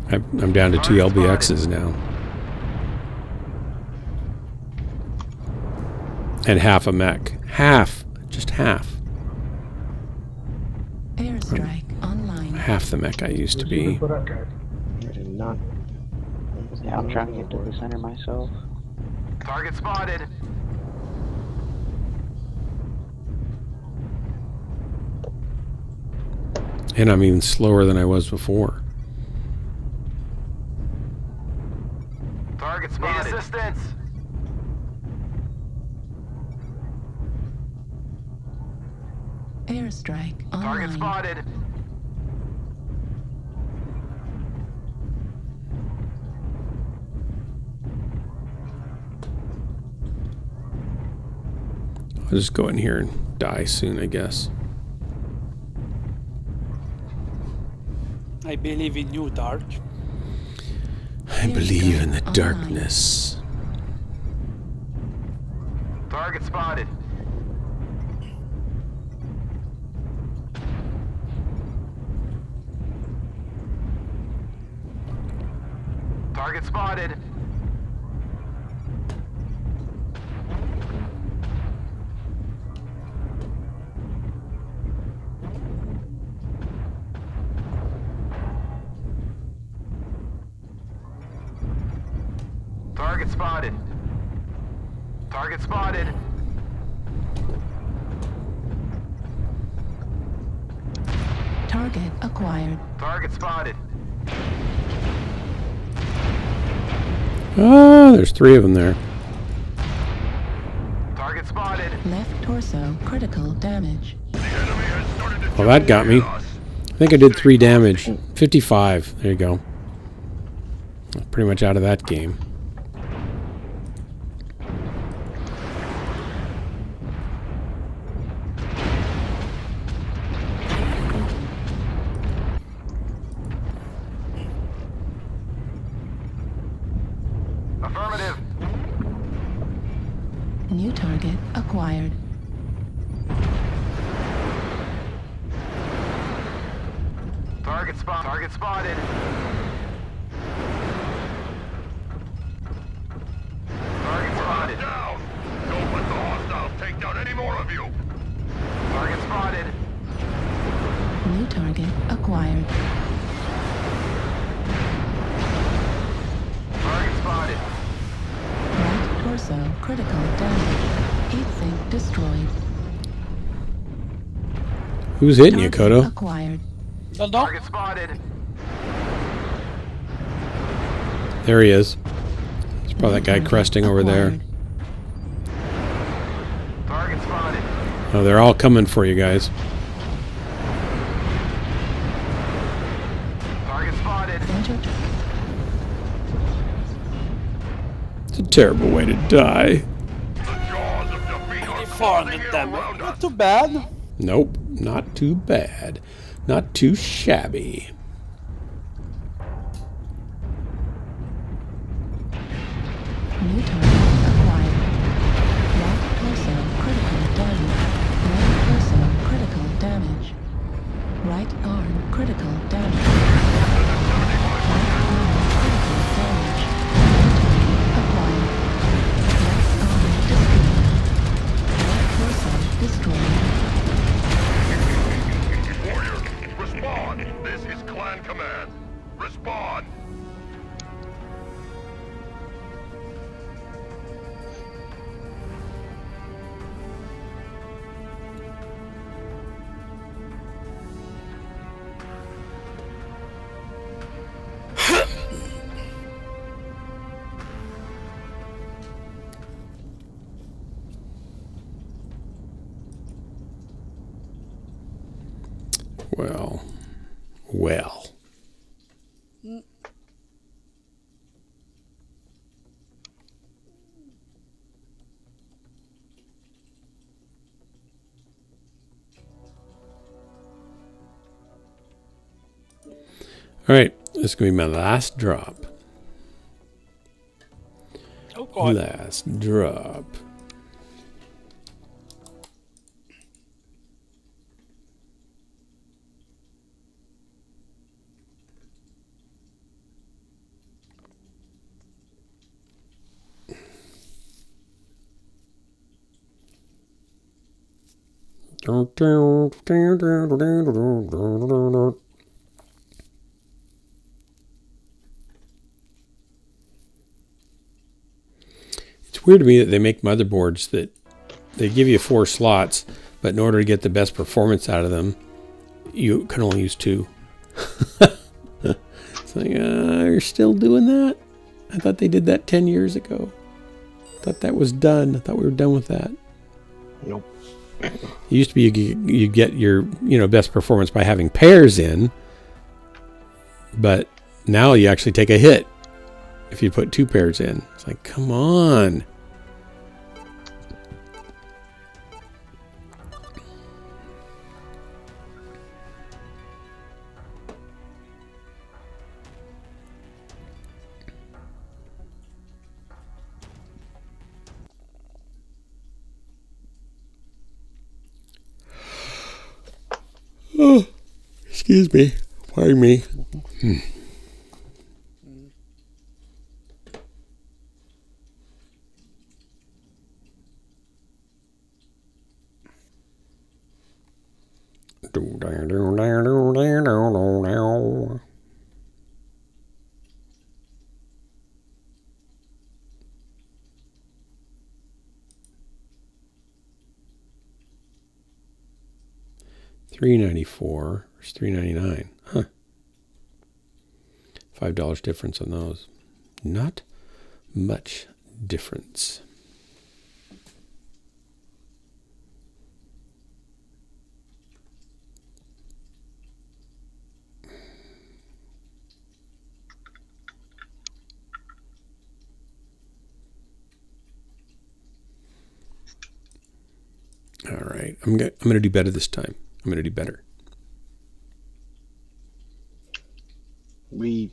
I'm down to 2 LBXs now. And half a mech. Half. Just half. Airstrike online. Half the mech I used to be. I did not. Yeah, I'm trying to get to the center myself. Target spotted. And I'm even slower than I was before. Target spotted. Need assistance. Airstrike online. Target spotted. I'll just go in here and die soon, I guess. I believe in you, Dark. I believe in the darkness. Target spotted. Target spotted. Target spotted. Target spotted. Target acquired. Target spotted. Ah, there's 3 of them there. Target spotted. Left torso critical damage. Well, that got me. I think I did 3 damage. 55. There you go. Pretty much out of that game. Affirmative. New target acquired. Target spot. Target spotted. Target spotted. Down. Don't let the hostiles take down any more of you. Target spotted. New target acquired. Target spotted. Right torso critical damage. Heat sink destroyed. Who's hitting you, Target Kodo? acquired. Target spotted. There he is. It's probably that guy cresting over there. Target spotted. Oh, they're all coming for you guys. Target spotted. It's a terrible way to die. 400 damage. Not too bad. Nope, not too bad. Not too shabby. New target acquired. Right torso critical damage. Right torso critical damage. Right arm critical damage. Right arm critical damage. New target acquired. Right arm destroyed. Right torso destroyed. Warrior, respond. This is Clan Command. Respond. Well. Well. All right, this is going to be my last drop. Oh, God. Last drop. It's weird to me that they make motherboards that they give you 4 slots, but in order to get the best performance out of them, you can only use 2. It's like, you're still doing that? I thought they did that 10 years ago. I thought that was done. I thought we were done with that. Nope. It used to be you get your best performance by having pairs in, but now you actually take a hit if you put 2 pairs in. It's like, come on. Oh, excuse me. Pardon me. $3.94. It's $3.99. Huh. $5 difference on those. Not much difference. All right, I'm gonna do better this time. I'm gonna do better. We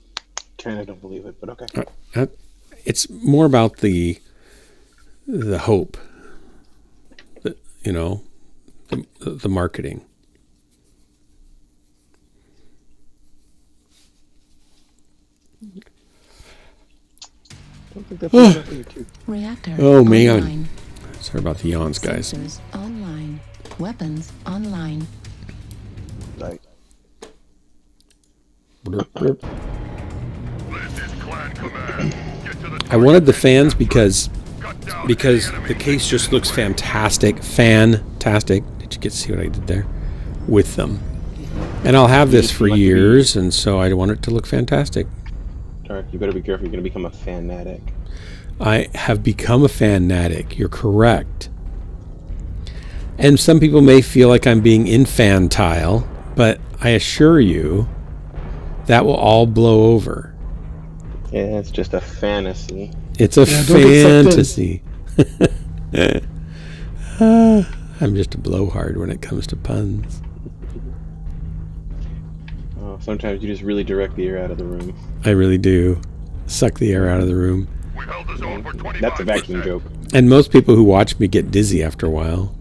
kind of don't believe it, but okay. It's more about the hope, that, you know, the marketing. I don't think that's enough for YouTube. Reactor Oh man. online. Sorry about the yawns, guys. Sensors online. Weapons online. Like, I wanted the fans because the case just looks fantastic. Fantastic. Did you get to see what I did there? With them. And I'll have this for years, and so I want it to look fantastic. Dark, you better be careful. You're going to become a fanatic. I have become a fanatic. You're correct. And some people may feel like I'm being infantile, but I assure you that will all blow over. Yeah, it's just a fantasy. It's a fantasy. I'm just a blowhard when it comes to puns. Oh, sometimes you just really direct the air out of the room. I really do. Suck the air out of the room. That's a vacuum joke. And most people who watch me get dizzy after a while.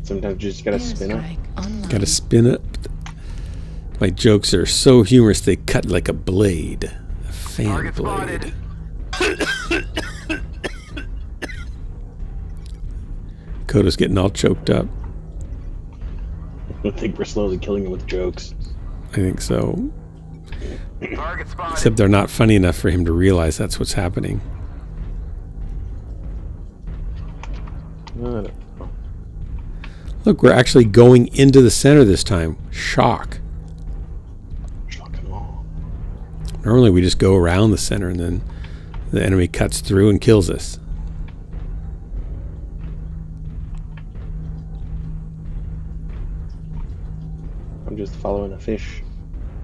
Sometimes you just gotta spin up. Gotta spin up. My jokes are so humorous they cut like a blade. A fan blade. Coda's getting all choked up. I think we're slowly killing him with jokes. I think so. Except they're not funny enough for him to realize that's what's happening. Look, we're actually going into the center this time. Shock. Normally we just go around the center and then the enemy cuts through and kills us. I'm just following a fish.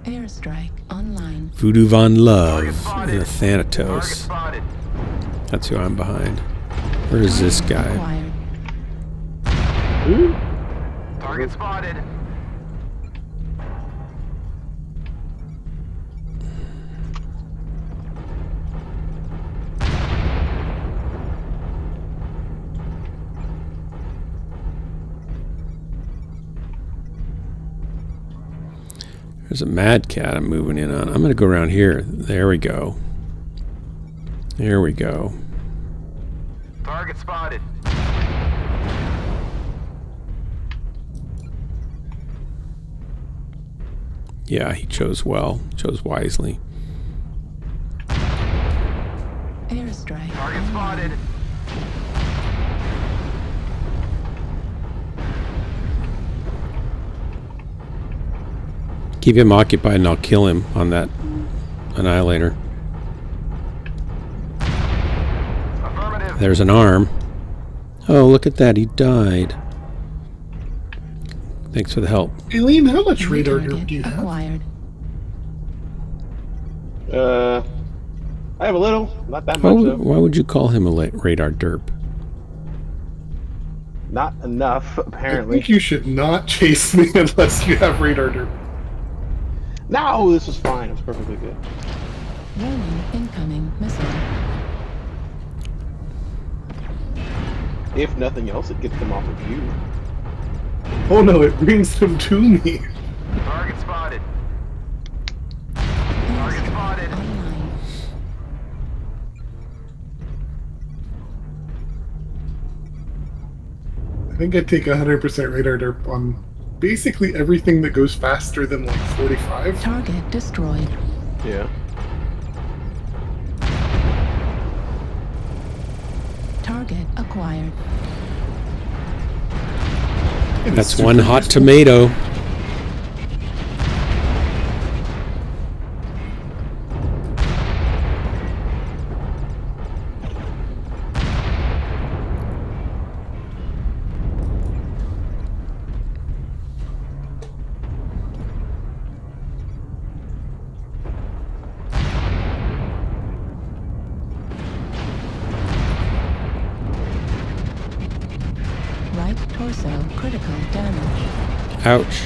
Airstrike online. Voodoo Von Love and a Thanatos. That's who I'm behind. Where is this guy? Target spotted. There's a mad cat I'm moving in on. I'm going to go around here. There we go. There we go. Target spotted. Yeah, he chose well. Chose wisely. Airstrike. Target spotted. Keep him occupied and I'll kill him on that annihilator. There's an arm. Oh, look at that. He died. Thanks for the help. Alien, how much radar derp do you have? Acquired. I have a little. Not that much, though. Why would you call him a radar derp? Not enough, apparently. I think you should not chase me unless you have radar derp. No, this was fine. It was perfectly good. Warning, incoming missile. If nothing else, it gets them off of you. Oh no, it brings them to me. Target spotted. Target spotted. I think I take 100% radar derp on basically everything that goes faster than like 45. Target destroyed. Yeah. Target acquired. That's one hot tomato. Right torso critical damage. Ouch.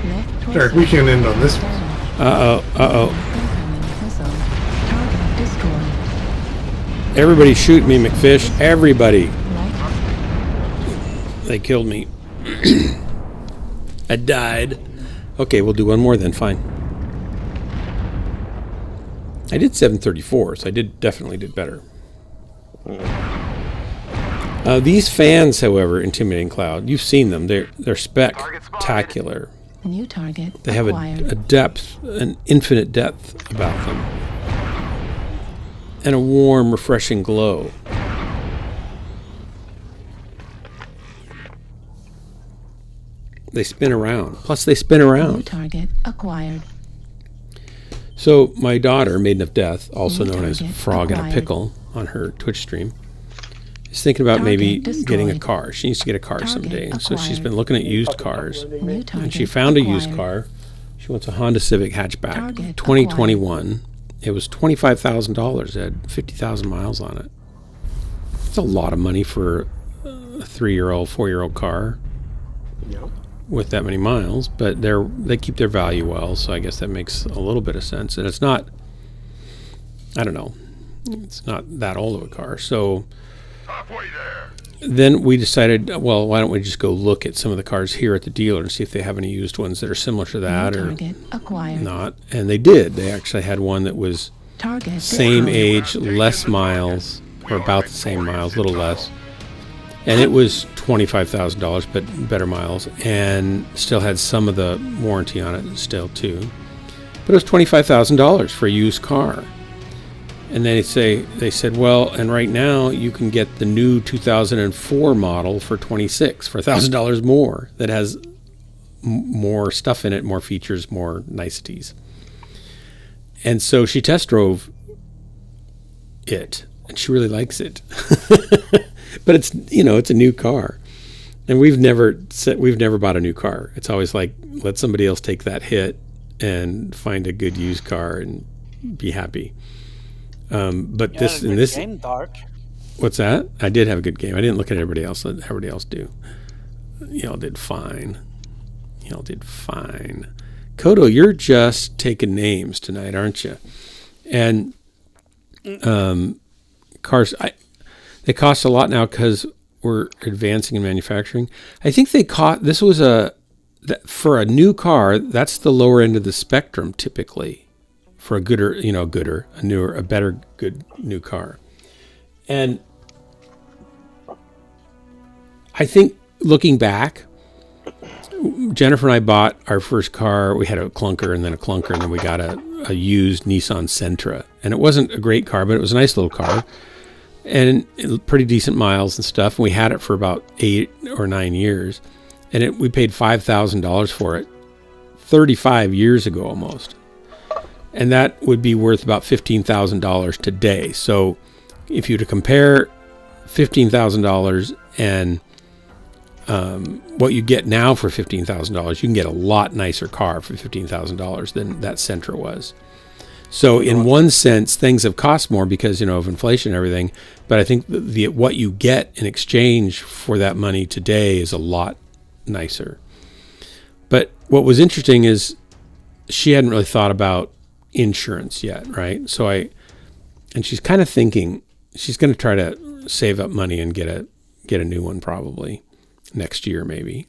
Left torso. Derek, we can't end on this one. Uh-oh. Incoming missile. Target destroyed. Everybody shoot me, McFish. Everybody. Right. They killed me. I died. Okay, we'll do one more then. Fine. I did 734, so I definitely did better. These fans, however, Intimidating Cloud, you've seen them. They're spectacular. New target They have acquired. a depth, an infinite depth about them, and a warm, refreshing glow. They spin around. Plus, they spin New around. target acquired. So my daughter, Maiden of Death, also New known as target Frog in a acquired. Pickle on her Twitch stream, is thinking about Target maybe destroyed. getting a car. She needs to get a car Target someday. And so she's acquired. been looking at used cars. New target And she found a used acquired. car. She wants a Honda Civic hatchback, Target 2021. It was $25,000. It had 50,000 miles on it. It's a lot of money for a 3-year-old, 4-year-old car with that many miles. But they keep their value well, so I guess that makes a little bit of sense. And it's not, I don't know, it's not that old of a car. So Halfway there. then we decided, well, why don't we just go look at some of the cars here at the dealer and see if they have any used ones that are similar to that New or target acquired. not. And they did. They actually had one that was Target same destroyed. age, less miles, or about the same miles, a little less. And it was $25,000, but better miles, and still had some of the warranty on it still too. But it was $25,000 for a used car. And they said, well, and right now you can get the new 2004 model for $26,000, for $1,000 more, that has more stuff in it, more features, more niceties. And so she test drove it, and she really likes it. But it's, it's a new car, and we've never bought a new car. It's always like, let somebody else take that hit and find a good used car and be happy. But this game, Dark. What's that? I did have a good game. I didn't look at everybody else. Let everybody else do. Y'all did fine. Kodo, you're just taking names tonight, aren't you? And cars, they cost a lot now because we're advancing in manufacturing. I think this was for a new car, that's the lower end of the spectrum typically for a better good new car. And I think looking back, Jennifer and I bought our first car. We had a clunker and then we got a used Nissan Sentra. And it wasn't a great car, but it was a nice little car. And pretty decent miles and stuff. And we had it for about 8 or 9 years. And we paid $5,000 for it 35 years ago almost. And that would be worth about $15,000 today. So if you were to compare $15,000 and what you get now for $15,000, you can get a lot nicer car for $15,000 than that Sentra was. So in one sense, things have cost more because, of inflation and everything. But I think what you get in exchange for that money today is a lot nicer. But what was interesting is she hadn't really thought about insurance yet, right? And she's kind of thinking she's going to try to save up money and get a new one probably next year maybe.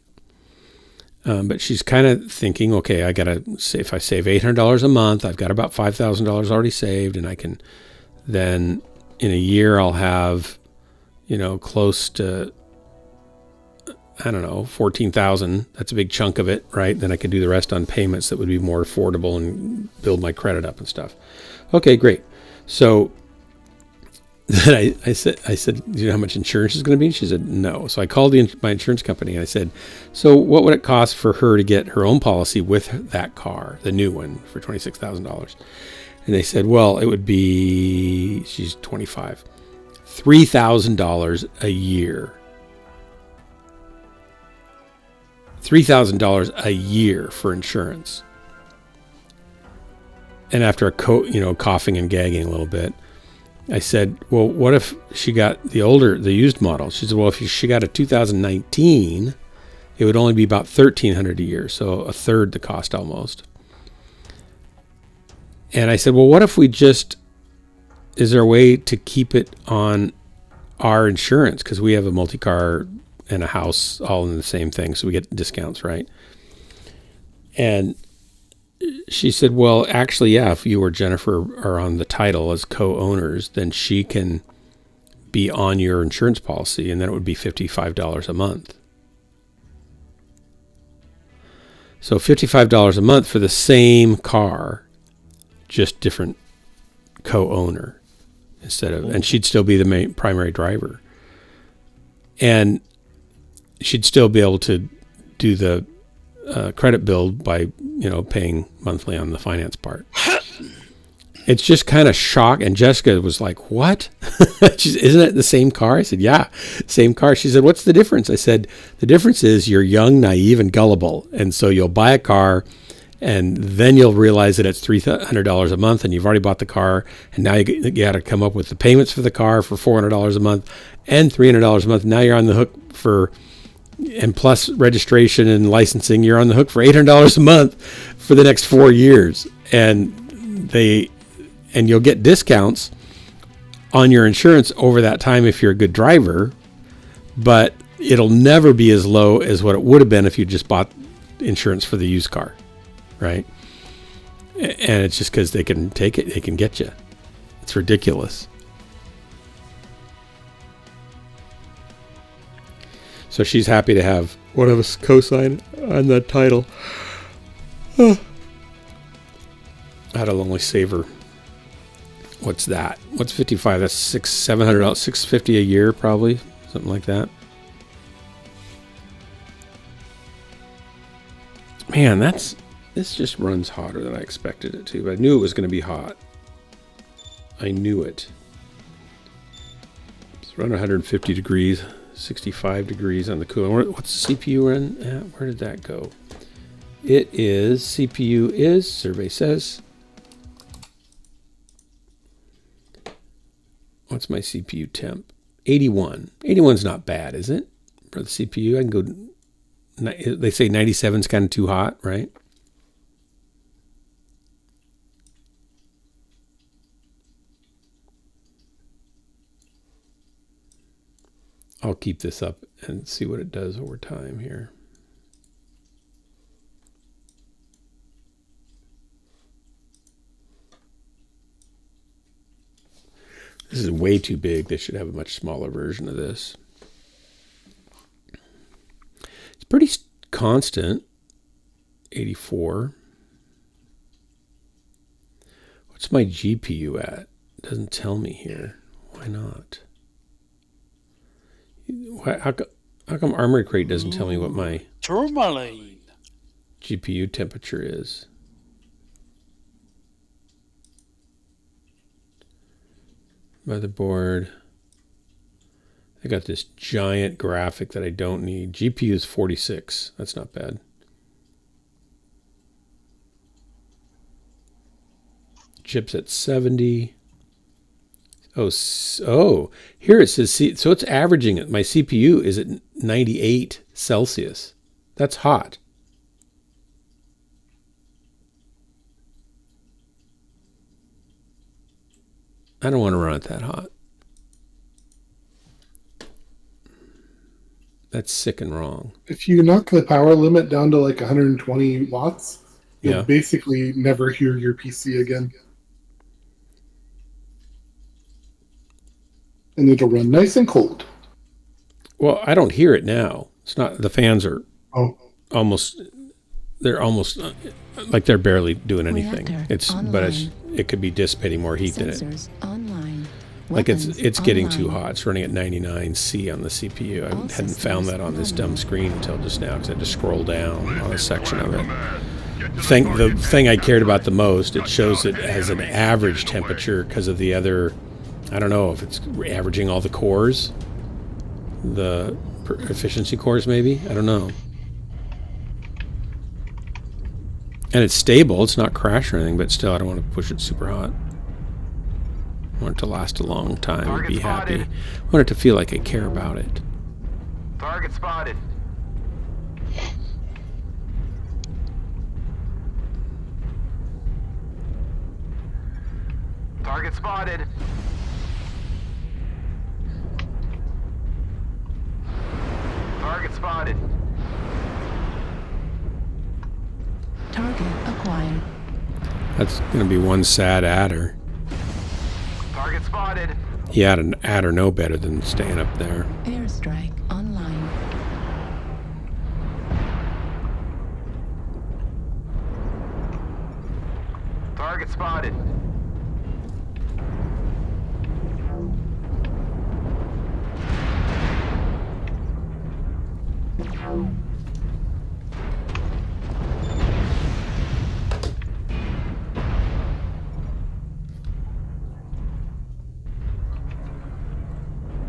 But she's kind of thinking, okay, I got to say, if I save $800 a month, I've got about $5,000 already saved, and I can then in a year I'll have, close to, I don't know, 14,000. That's a big chunk of it, right? Then I could do the rest on payments that would be more affordable and build my credit up and stuff. Okay, great. So then I said, do you know how much insurance is going to be? She said, no. So I called my insurance company and I said, so what would it cost for her to get her own policy with that car, the new one, for $26,000? And they said, well, it would be, she's 25, $3,000 a year. $3,000 a year for insurance. And after coughing and gagging a little bit, I said, well, what if she got the used model? She said, well, if she got a 2019, it would only be about $1,300 a year. So a third the cost almost. And I said, well, what if is there a way to keep it on our insurance? Because we have a multi-car and a house all in the same thing. So we get discounts, right? And she said, well, actually, yeah, if you or Jennifer are on the title as co-owners, then she can be on your insurance policy, and then it would be $55 a month. So $55 a month for the same car, just different co-owner and she'd still be the primary driver. And she'd still be able to do the credit build by, paying monthly on the finance part. It's just kind of shock. And Jessica was like, what? Isn't it the same car? I said, yeah, same car. She said, what's the difference? I said, the difference is you're young, naive, and gullible. And so you'll buy a car and then you'll realize that it's $300 a month and you've already bought the car. And now you got to come up with the payments for the car for $400 a month and $300 a month. Now you're on the hook and plus registration and licensing, you're on the hook for $800 a month for the next 4 years. And you'll get discounts on your insurance over that time if you're a good driver, but it'll never be as low as what it would have been if you just bought insurance for the used car, right? And it's just because they can take it, they can get you. It's ridiculous. So she's happy to have one of us co-sign on the title. That'll only save her. What's that? What's 55? That's $700, $650 a year, probably, something like that. Man, this just runs hotter than I expected it to. But I knew it was going to be hot. I knew it. It's around 150 degrees, 65 degrees on the cooler. What's the CPU run at? Where did that go? It is, CPU is, survey says. What's my CPU temp? 81. 81's not bad, is it? For the CPU, I can go, they say 97's kind of too hot, right? I'll keep this up and see what it does over time here. This is way too big. They should have a much smaller version of this. It's pretty constant. 84. What's my GPU at? It doesn't tell me here. Why not? How come Armory Crate doesn't tell me what my tourmaline GPU temperature is? Motherboard. I got this giant graphic that I don't need. GPU is 46. That's not bad. Chips at 70. Oh, here it says, so it's averaging it. My CPU is at 98 Celsius. That's hot. I don't want to run it that hot. That's sick and wrong. If you knock the power limit down to like 120 watts, you'll Yeah. basically never hear your PC again. And it'll run nice and cold. Well, I don't hear it now. It's not, the fans are almost, they're almost like they're barely doing anything. It could be dissipating more heat than it. Online. Like it's getting too hot. It's running at 99C on the CPU. I hadn't found that on this dumb screen until just now because I had to scroll down on a section of it. The thing I cared about the most, it shows it as an average temperature because of the other, I don't know if it's averaging all the cores, the efficiency cores maybe, I don't know. And it's stable, it's not crash or anything, but still I don't want to push it super hot. I want it to last a long time and be happy. I want it to feel like I care about it. Target spotted. Target spotted. Target spotted. Target acquired. That's going to be one sad adder. Target spotted. He had an adder no better than staying up there. Airstrike online. Target spotted.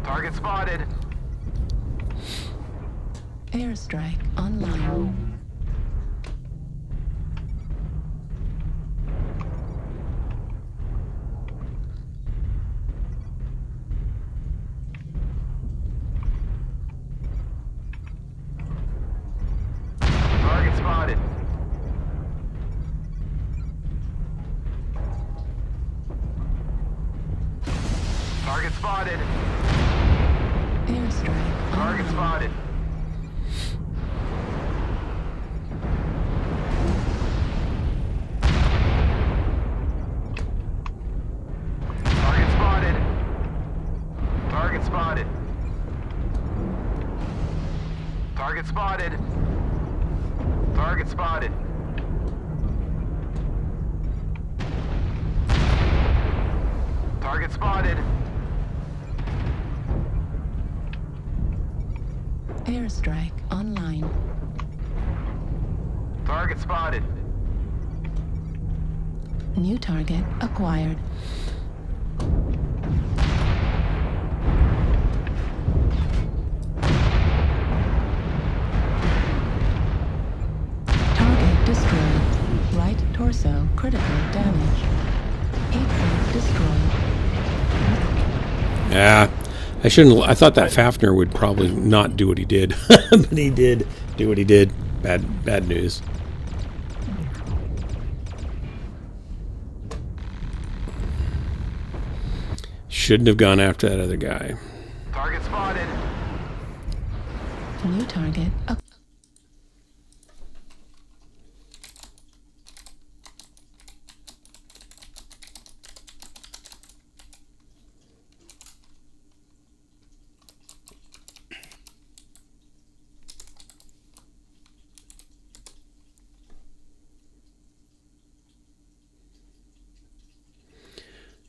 Target spotted. Airstrike online. Target spotted. Target spotted. Airstrike. Target spotted. Target spotted. Target spotted. Target spotted. Target spotted. Target spotted. Airstrike online. Target spotted. New target acquired. Target destroyed. Right torso critical damage. Apron destroyed. Yeah, I shouldn't. I thought that Fafner would probably not do what he did, but he did do what he did. Bad news. Shouldn't have gone after that other guy. Target spotted. New target up.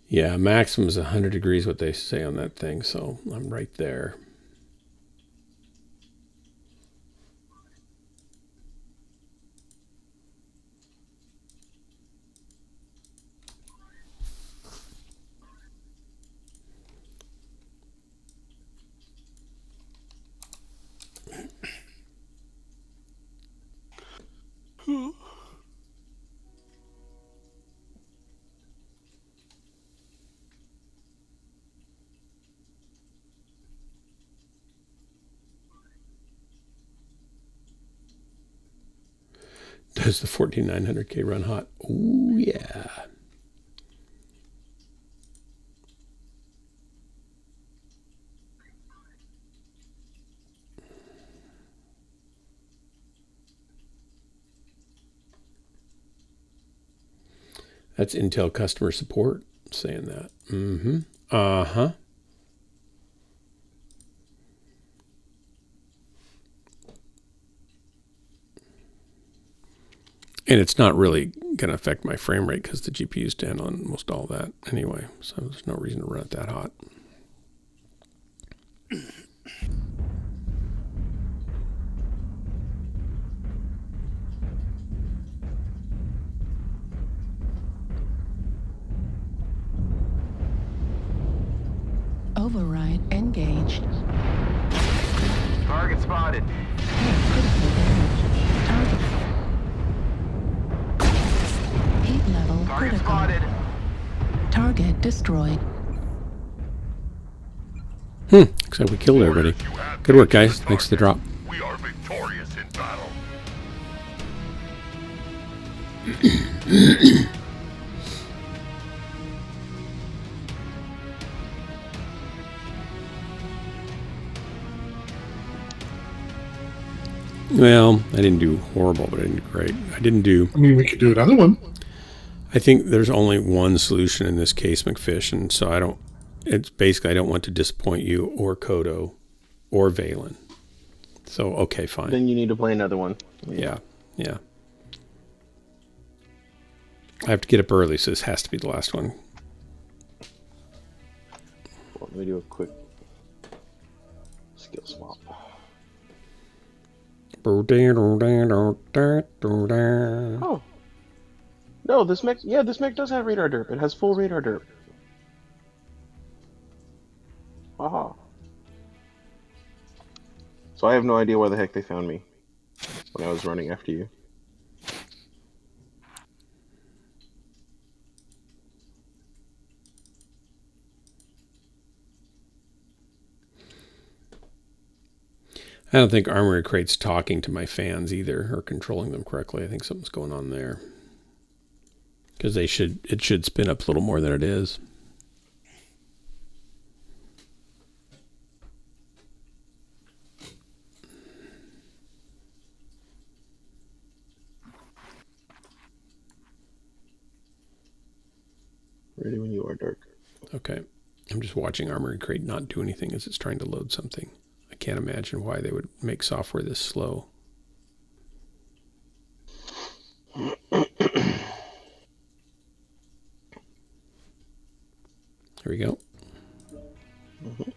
Yeah, maximum is 100 degrees, what they say on that thing, so I'm right there. Does the 14900K run hot? Ooh, yeah. That's Intel customer support saying that. Mm-hmm. Uh-huh. And it's not really going to affect my frame rate because the GPU's down on almost all that anyway. So there's no reason to run it that hot. Override engaged. Target spotted. Critical damage. Target. Heat level Target critical. spotted. Target destroyed. Looks like we killed everybody. Good work, guys. Thanks for the drop. We are victorious in battle. Well, I didn't do horrible, but I didn't do great. I didn't do... I mean, we could do another one. I think there's only one solution in this case, McFish, and so I don't... It's basically I don't want to disappoint you or Kodo or Valen. So, okay, fine. Then you need to play another one. Yeah. I have to get up early, so this has to be the last one. Well, let me do a quick skill swap. Oh. No, this mech, this mech does have radar derp. It has full radar derp. Aha. So I have no idea why the heck they found me when I was running after you. I don't think Armory Crate's talking to my fans either, or controlling them correctly. I think something's going on there. Because it should spin up a little more than it is. Ready when you are, Dark. Okay. I'm just watching Armory Crate not do anything as it's trying to load something. I can't imagine why they would make software this slow. Here we go. Mm-hmm.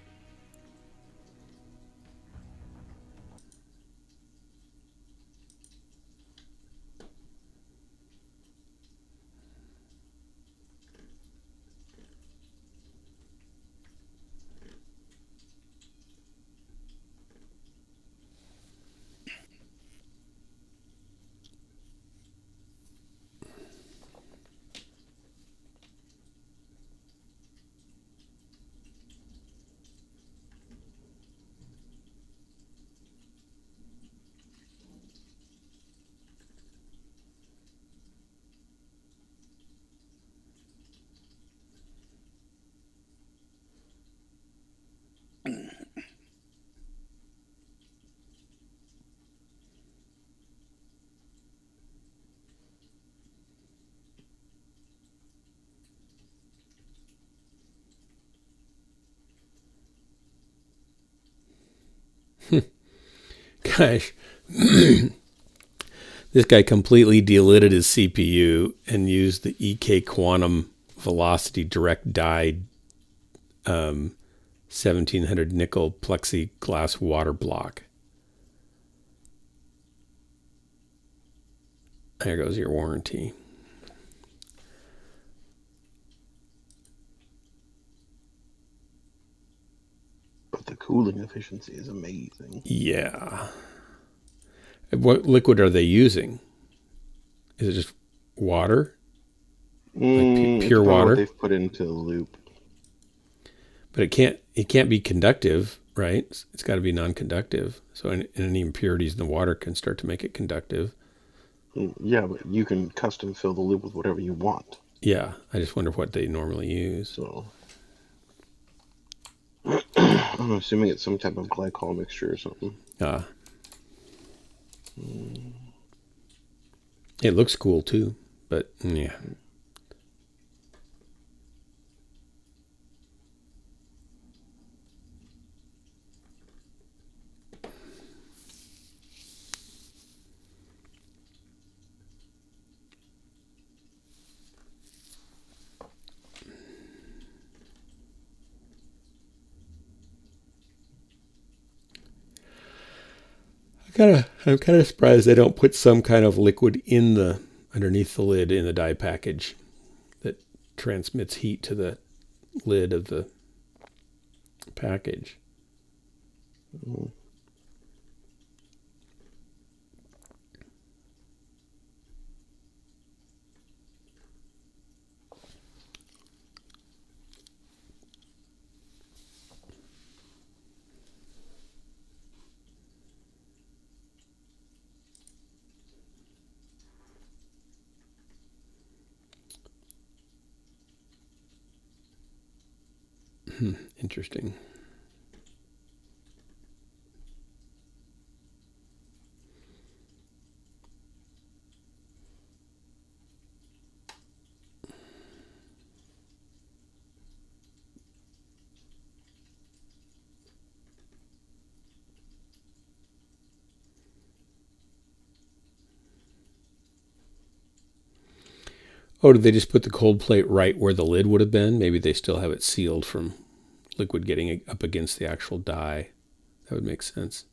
Gosh, this guy completely delitted his CPU and used the EK Quantum Velocity Direct Dyed 1700 nickel plexiglass water block. There goes your warranty. But the cooling efficiency is amazing. Yeah. What liquid are they using? Is it just water? Like pure water? What they've put into the loop. But it can't be conductive, right? It's got to be non-conductive. So any impurities in the water can start to make it conductive. Yeah, but you can custom fill the loop with whatever you want. Yeah, I just wonder what they normally use. So I'm assuming it's some type of glycol mixture or something. It looks cool too, but yeah. I'm kind of surprised they don't put some kind of liquid in the underneath the lid in the dye package that transmits heat to the lid of the package. Mm. Interesting. Oh, did they just put the cold plate right where the lid would have been? Maybe they still have it sealed from liquid getting up against the actual dye. That would make sense.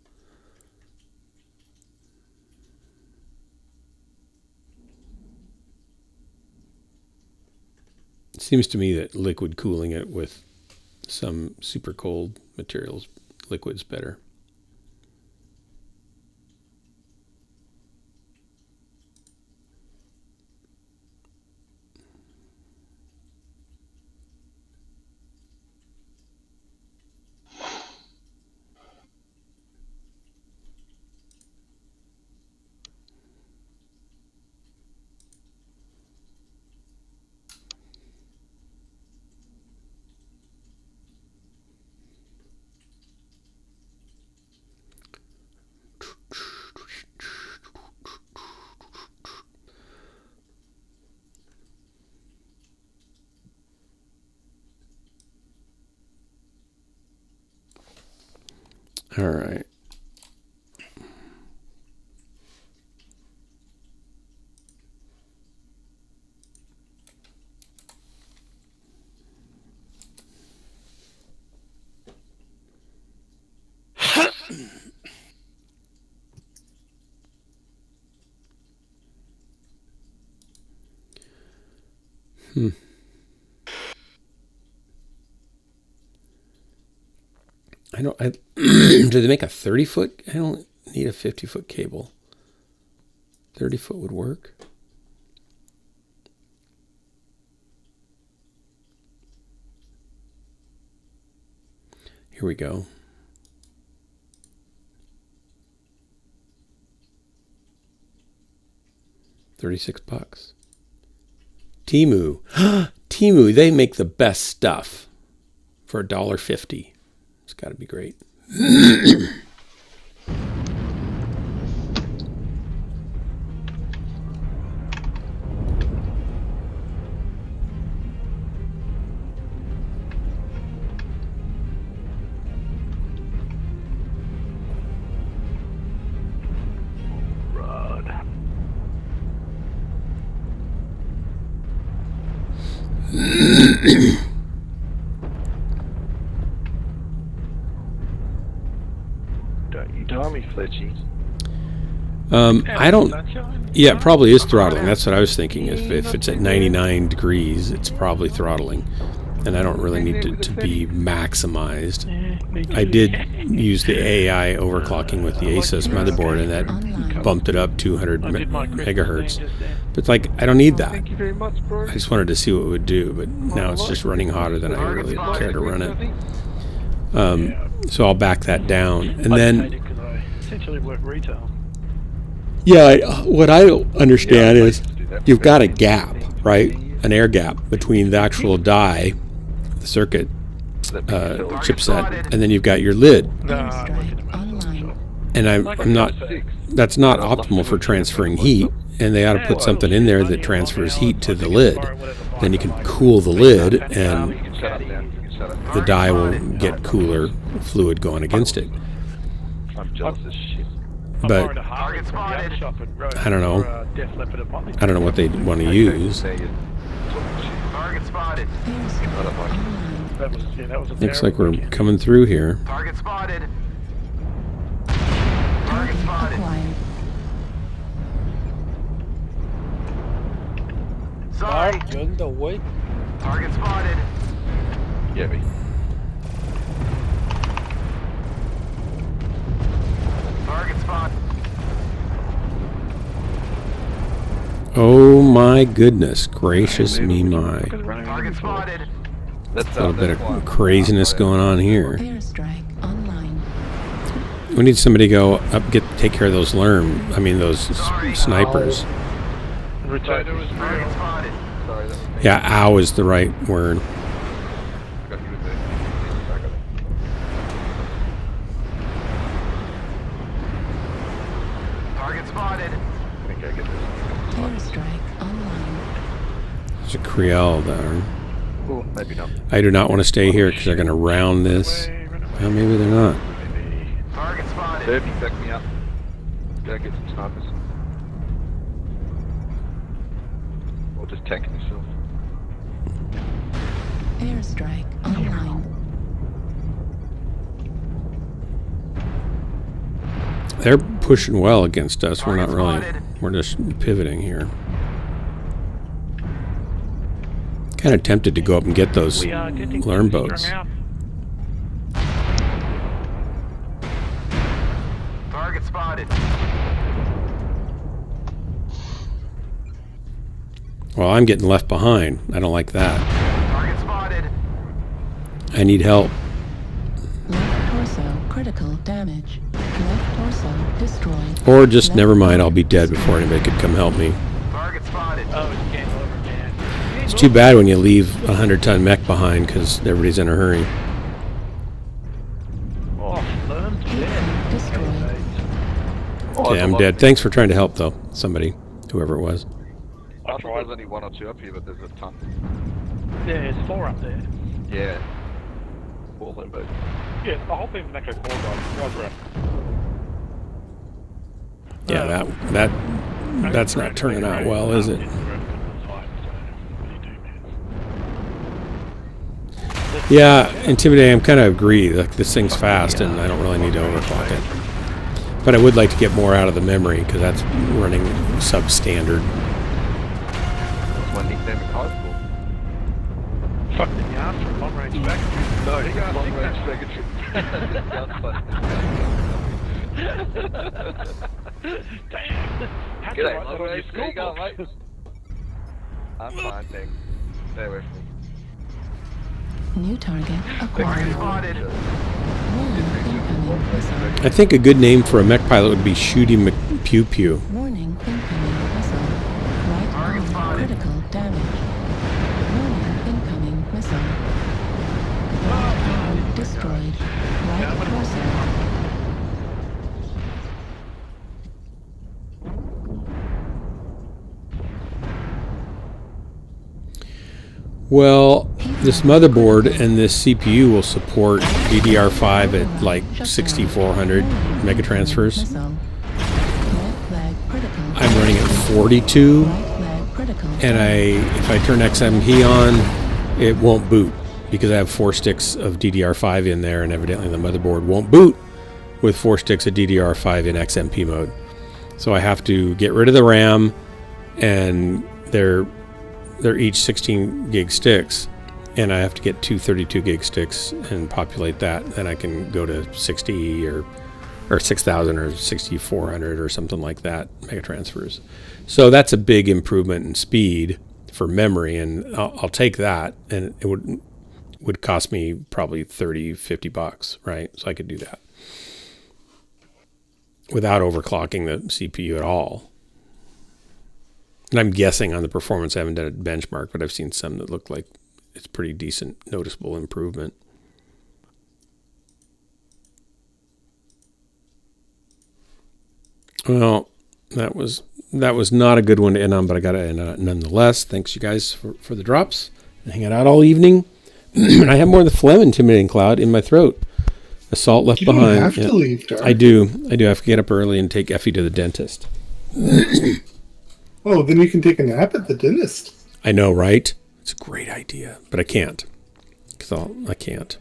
It seems to me that liquid cooling it with some super cold materials, liquid's better. All right. Do they make a 30-foot? I don't need a 50-foot cable. 30-foot would work. Here we go. $36. Temu. Temu, they make the best stuff for $1.50. It's got to be great. Don't you tell me, Fletchy. I don't. Yeah, it probably is throttling. That's what I was thinking. If it's at 99 degrees, it's probably throttling, and I don't really need it to be maximized. I did use the AI overclocking with the Asus motherboard, and that bumped it up 200 megahertz. But it's like, I don't need that. I just wanted to see what it would do, but now it's just running hotter than I really care to run it. So I'll back that down, and then. Essentially work retail. Yeah, what I don't understand is you've got a gap, right? An air gap between the actual die, the circuit chipset, and then you've got your lid. And I'm not. That's not optimal for transferring heat. And they ought to put something in there that transfers heat to the lid. Then you can cool the lid, and the die will get cooler fluid going against it. I'm jealous as shit. But I don't know. I don't know what they want to use. Target spotted. Looks like we're coming through here. Target spotted. Target spotted. Sorry. You're in the way. Target spotted. Get me. Target spot. Oh my goodness gracious me my. Target spotted. That's A little bit of craziness going on here. Airstrike online. We need somebody to go up, take care of those those snipers. Return to his Target spotted. Sorry, that was Yeah, ow is the right word. got you with the back of it. Target spotted. I think I get this. Airstrike online. There's a Creole there. Oh, maybe not. I do not want to stay here because they're going to round this. Well, maybe they're not. Target spotted. Derby, back me up. Gotta get some snipers. Or just tanking yourself. Airstrike online. They're pushing well against us. We're not really. We're just pivoting here. Kind of tempted to go up and get those learn boats. Target spotted. Well, I'm getting left behind. I don't like that. Target spotted. I need help. Left torso critical damage. Left torso destroyed. Or just never mind. I'll be dead before anybody could come help me. Target spotted. Oh, it's game over, man. It's too bad when you leave a 100-ton mech behind because everybody's in a hurry. Destroyed. Okay, I'm dead. Thanks for trying to help, though. Somebody, whoever it was. I thought there was only one or two up here, but there's a ton. Yeah, there's 4 up there. Yeah. 4 limbo. Yeah, the whole thing's like a 4 guys. Yeah, that's not turning out well, is it? Yeah, Intimidate, I'm kind of agree. Like, this thing's fast, and I don't really need to overclock it. But I would like to get more out of the memory, because that's running substandard. One nickname at high school. Fuck the yards from long range back. No, he got long range secretary. Damn. How'd you G'day, write long that on your range. There you go, scoreboard? mate. I'm fine, thanks. Stay away from me. New target Target acquired. spotted. Warning incoming missile. I think a good name for a mech pilot would be Shooty McPew-Pew. Warning incoming missile. Right arm critical damage. Warning incoming missile. Right arm destroyed. Right torso. Well, this motherboard and this CPU will support DDR5 at like 6400 megatransfers. Missile. Left flag critical. I'm running at 42, Right flag critical. and if I turn XMP on, it won't boot because I have 4 sticks of DDR5 in there, and evidently the motherboard won't boot with 4 sticks of DDR5 in XMP mode. So I have to get rid of the RAM, and they're each 16 gig sticks, and I have to get 2 32 gig sticks and populate that. Then I can go to 60 or 6,000 or 6,400 or something like that mega transfers. So that's a big improvement in speed for memory, and I'll take that, and it would cost me probably $30-50, right? So I could do that without overclocking the CPU at all. And I'm guessing on the performance, I haven't done a benchmark, but I've seen some that look like it's pretty decent, noticeable improvement. Well, that was not a good one to end on, but I got to end on it nonetheless. Thanks, you guys, for the drops and hanging out all evening. I have more of the phlegm intimidating cloud in my throat. Assault left You behind. don't have to leave, Dark. I do. I have to get up early and take Effie to the dentist. Oh, then you can take a nap at the dentist. I know, right? It's a great idea, but I can't. I can't.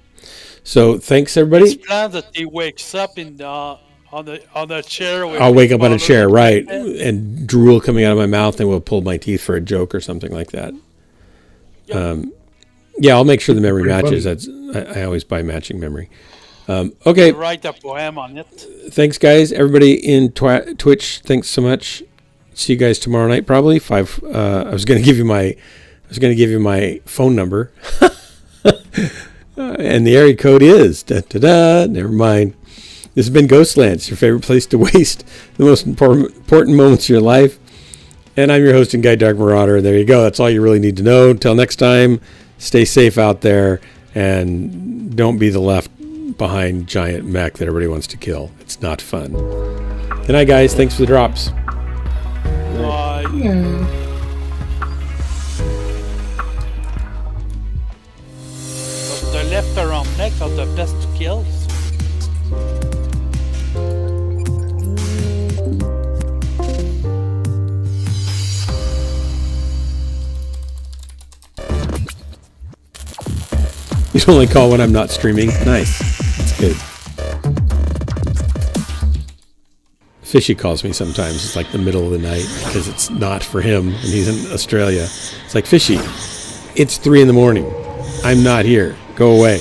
So thanks, everybody. His plan that he wakes up in the on the chair. I'll wake up on a chair, right, and drool coming out of my mouth, and will pull my teeth for a joke or something like that. Yep. Yeah, I'll make sure the memory Pretty matches. funny. I always buy matching memory. Okay. Write a poem on it. Thanks, guys. Everybody in Twitch, thanks so much. See you guys tomorrow night, probably 5. I was going to give you my phone number, and the area code is Never mind. This has been Ghostlands, your favorite place to waste the most important moments of your life. And I'm your host and guide, Dark Marauder. There you go. That's all you really need to know. Till next time, stay safe out there, and don't be the left behind giant mech that everybody wants to kill. It's not fun. Good night, guys. Thanks for the drops. Bye. But the left around mechs are the best to kill. You only call when I'm not streaming. Nice. That's good. Fishy calls me sometimes. It's like the middle of the night because it's not for him and he's in Australia. It's like, Fishy, it's 3 a.m. I'm not here. Go away.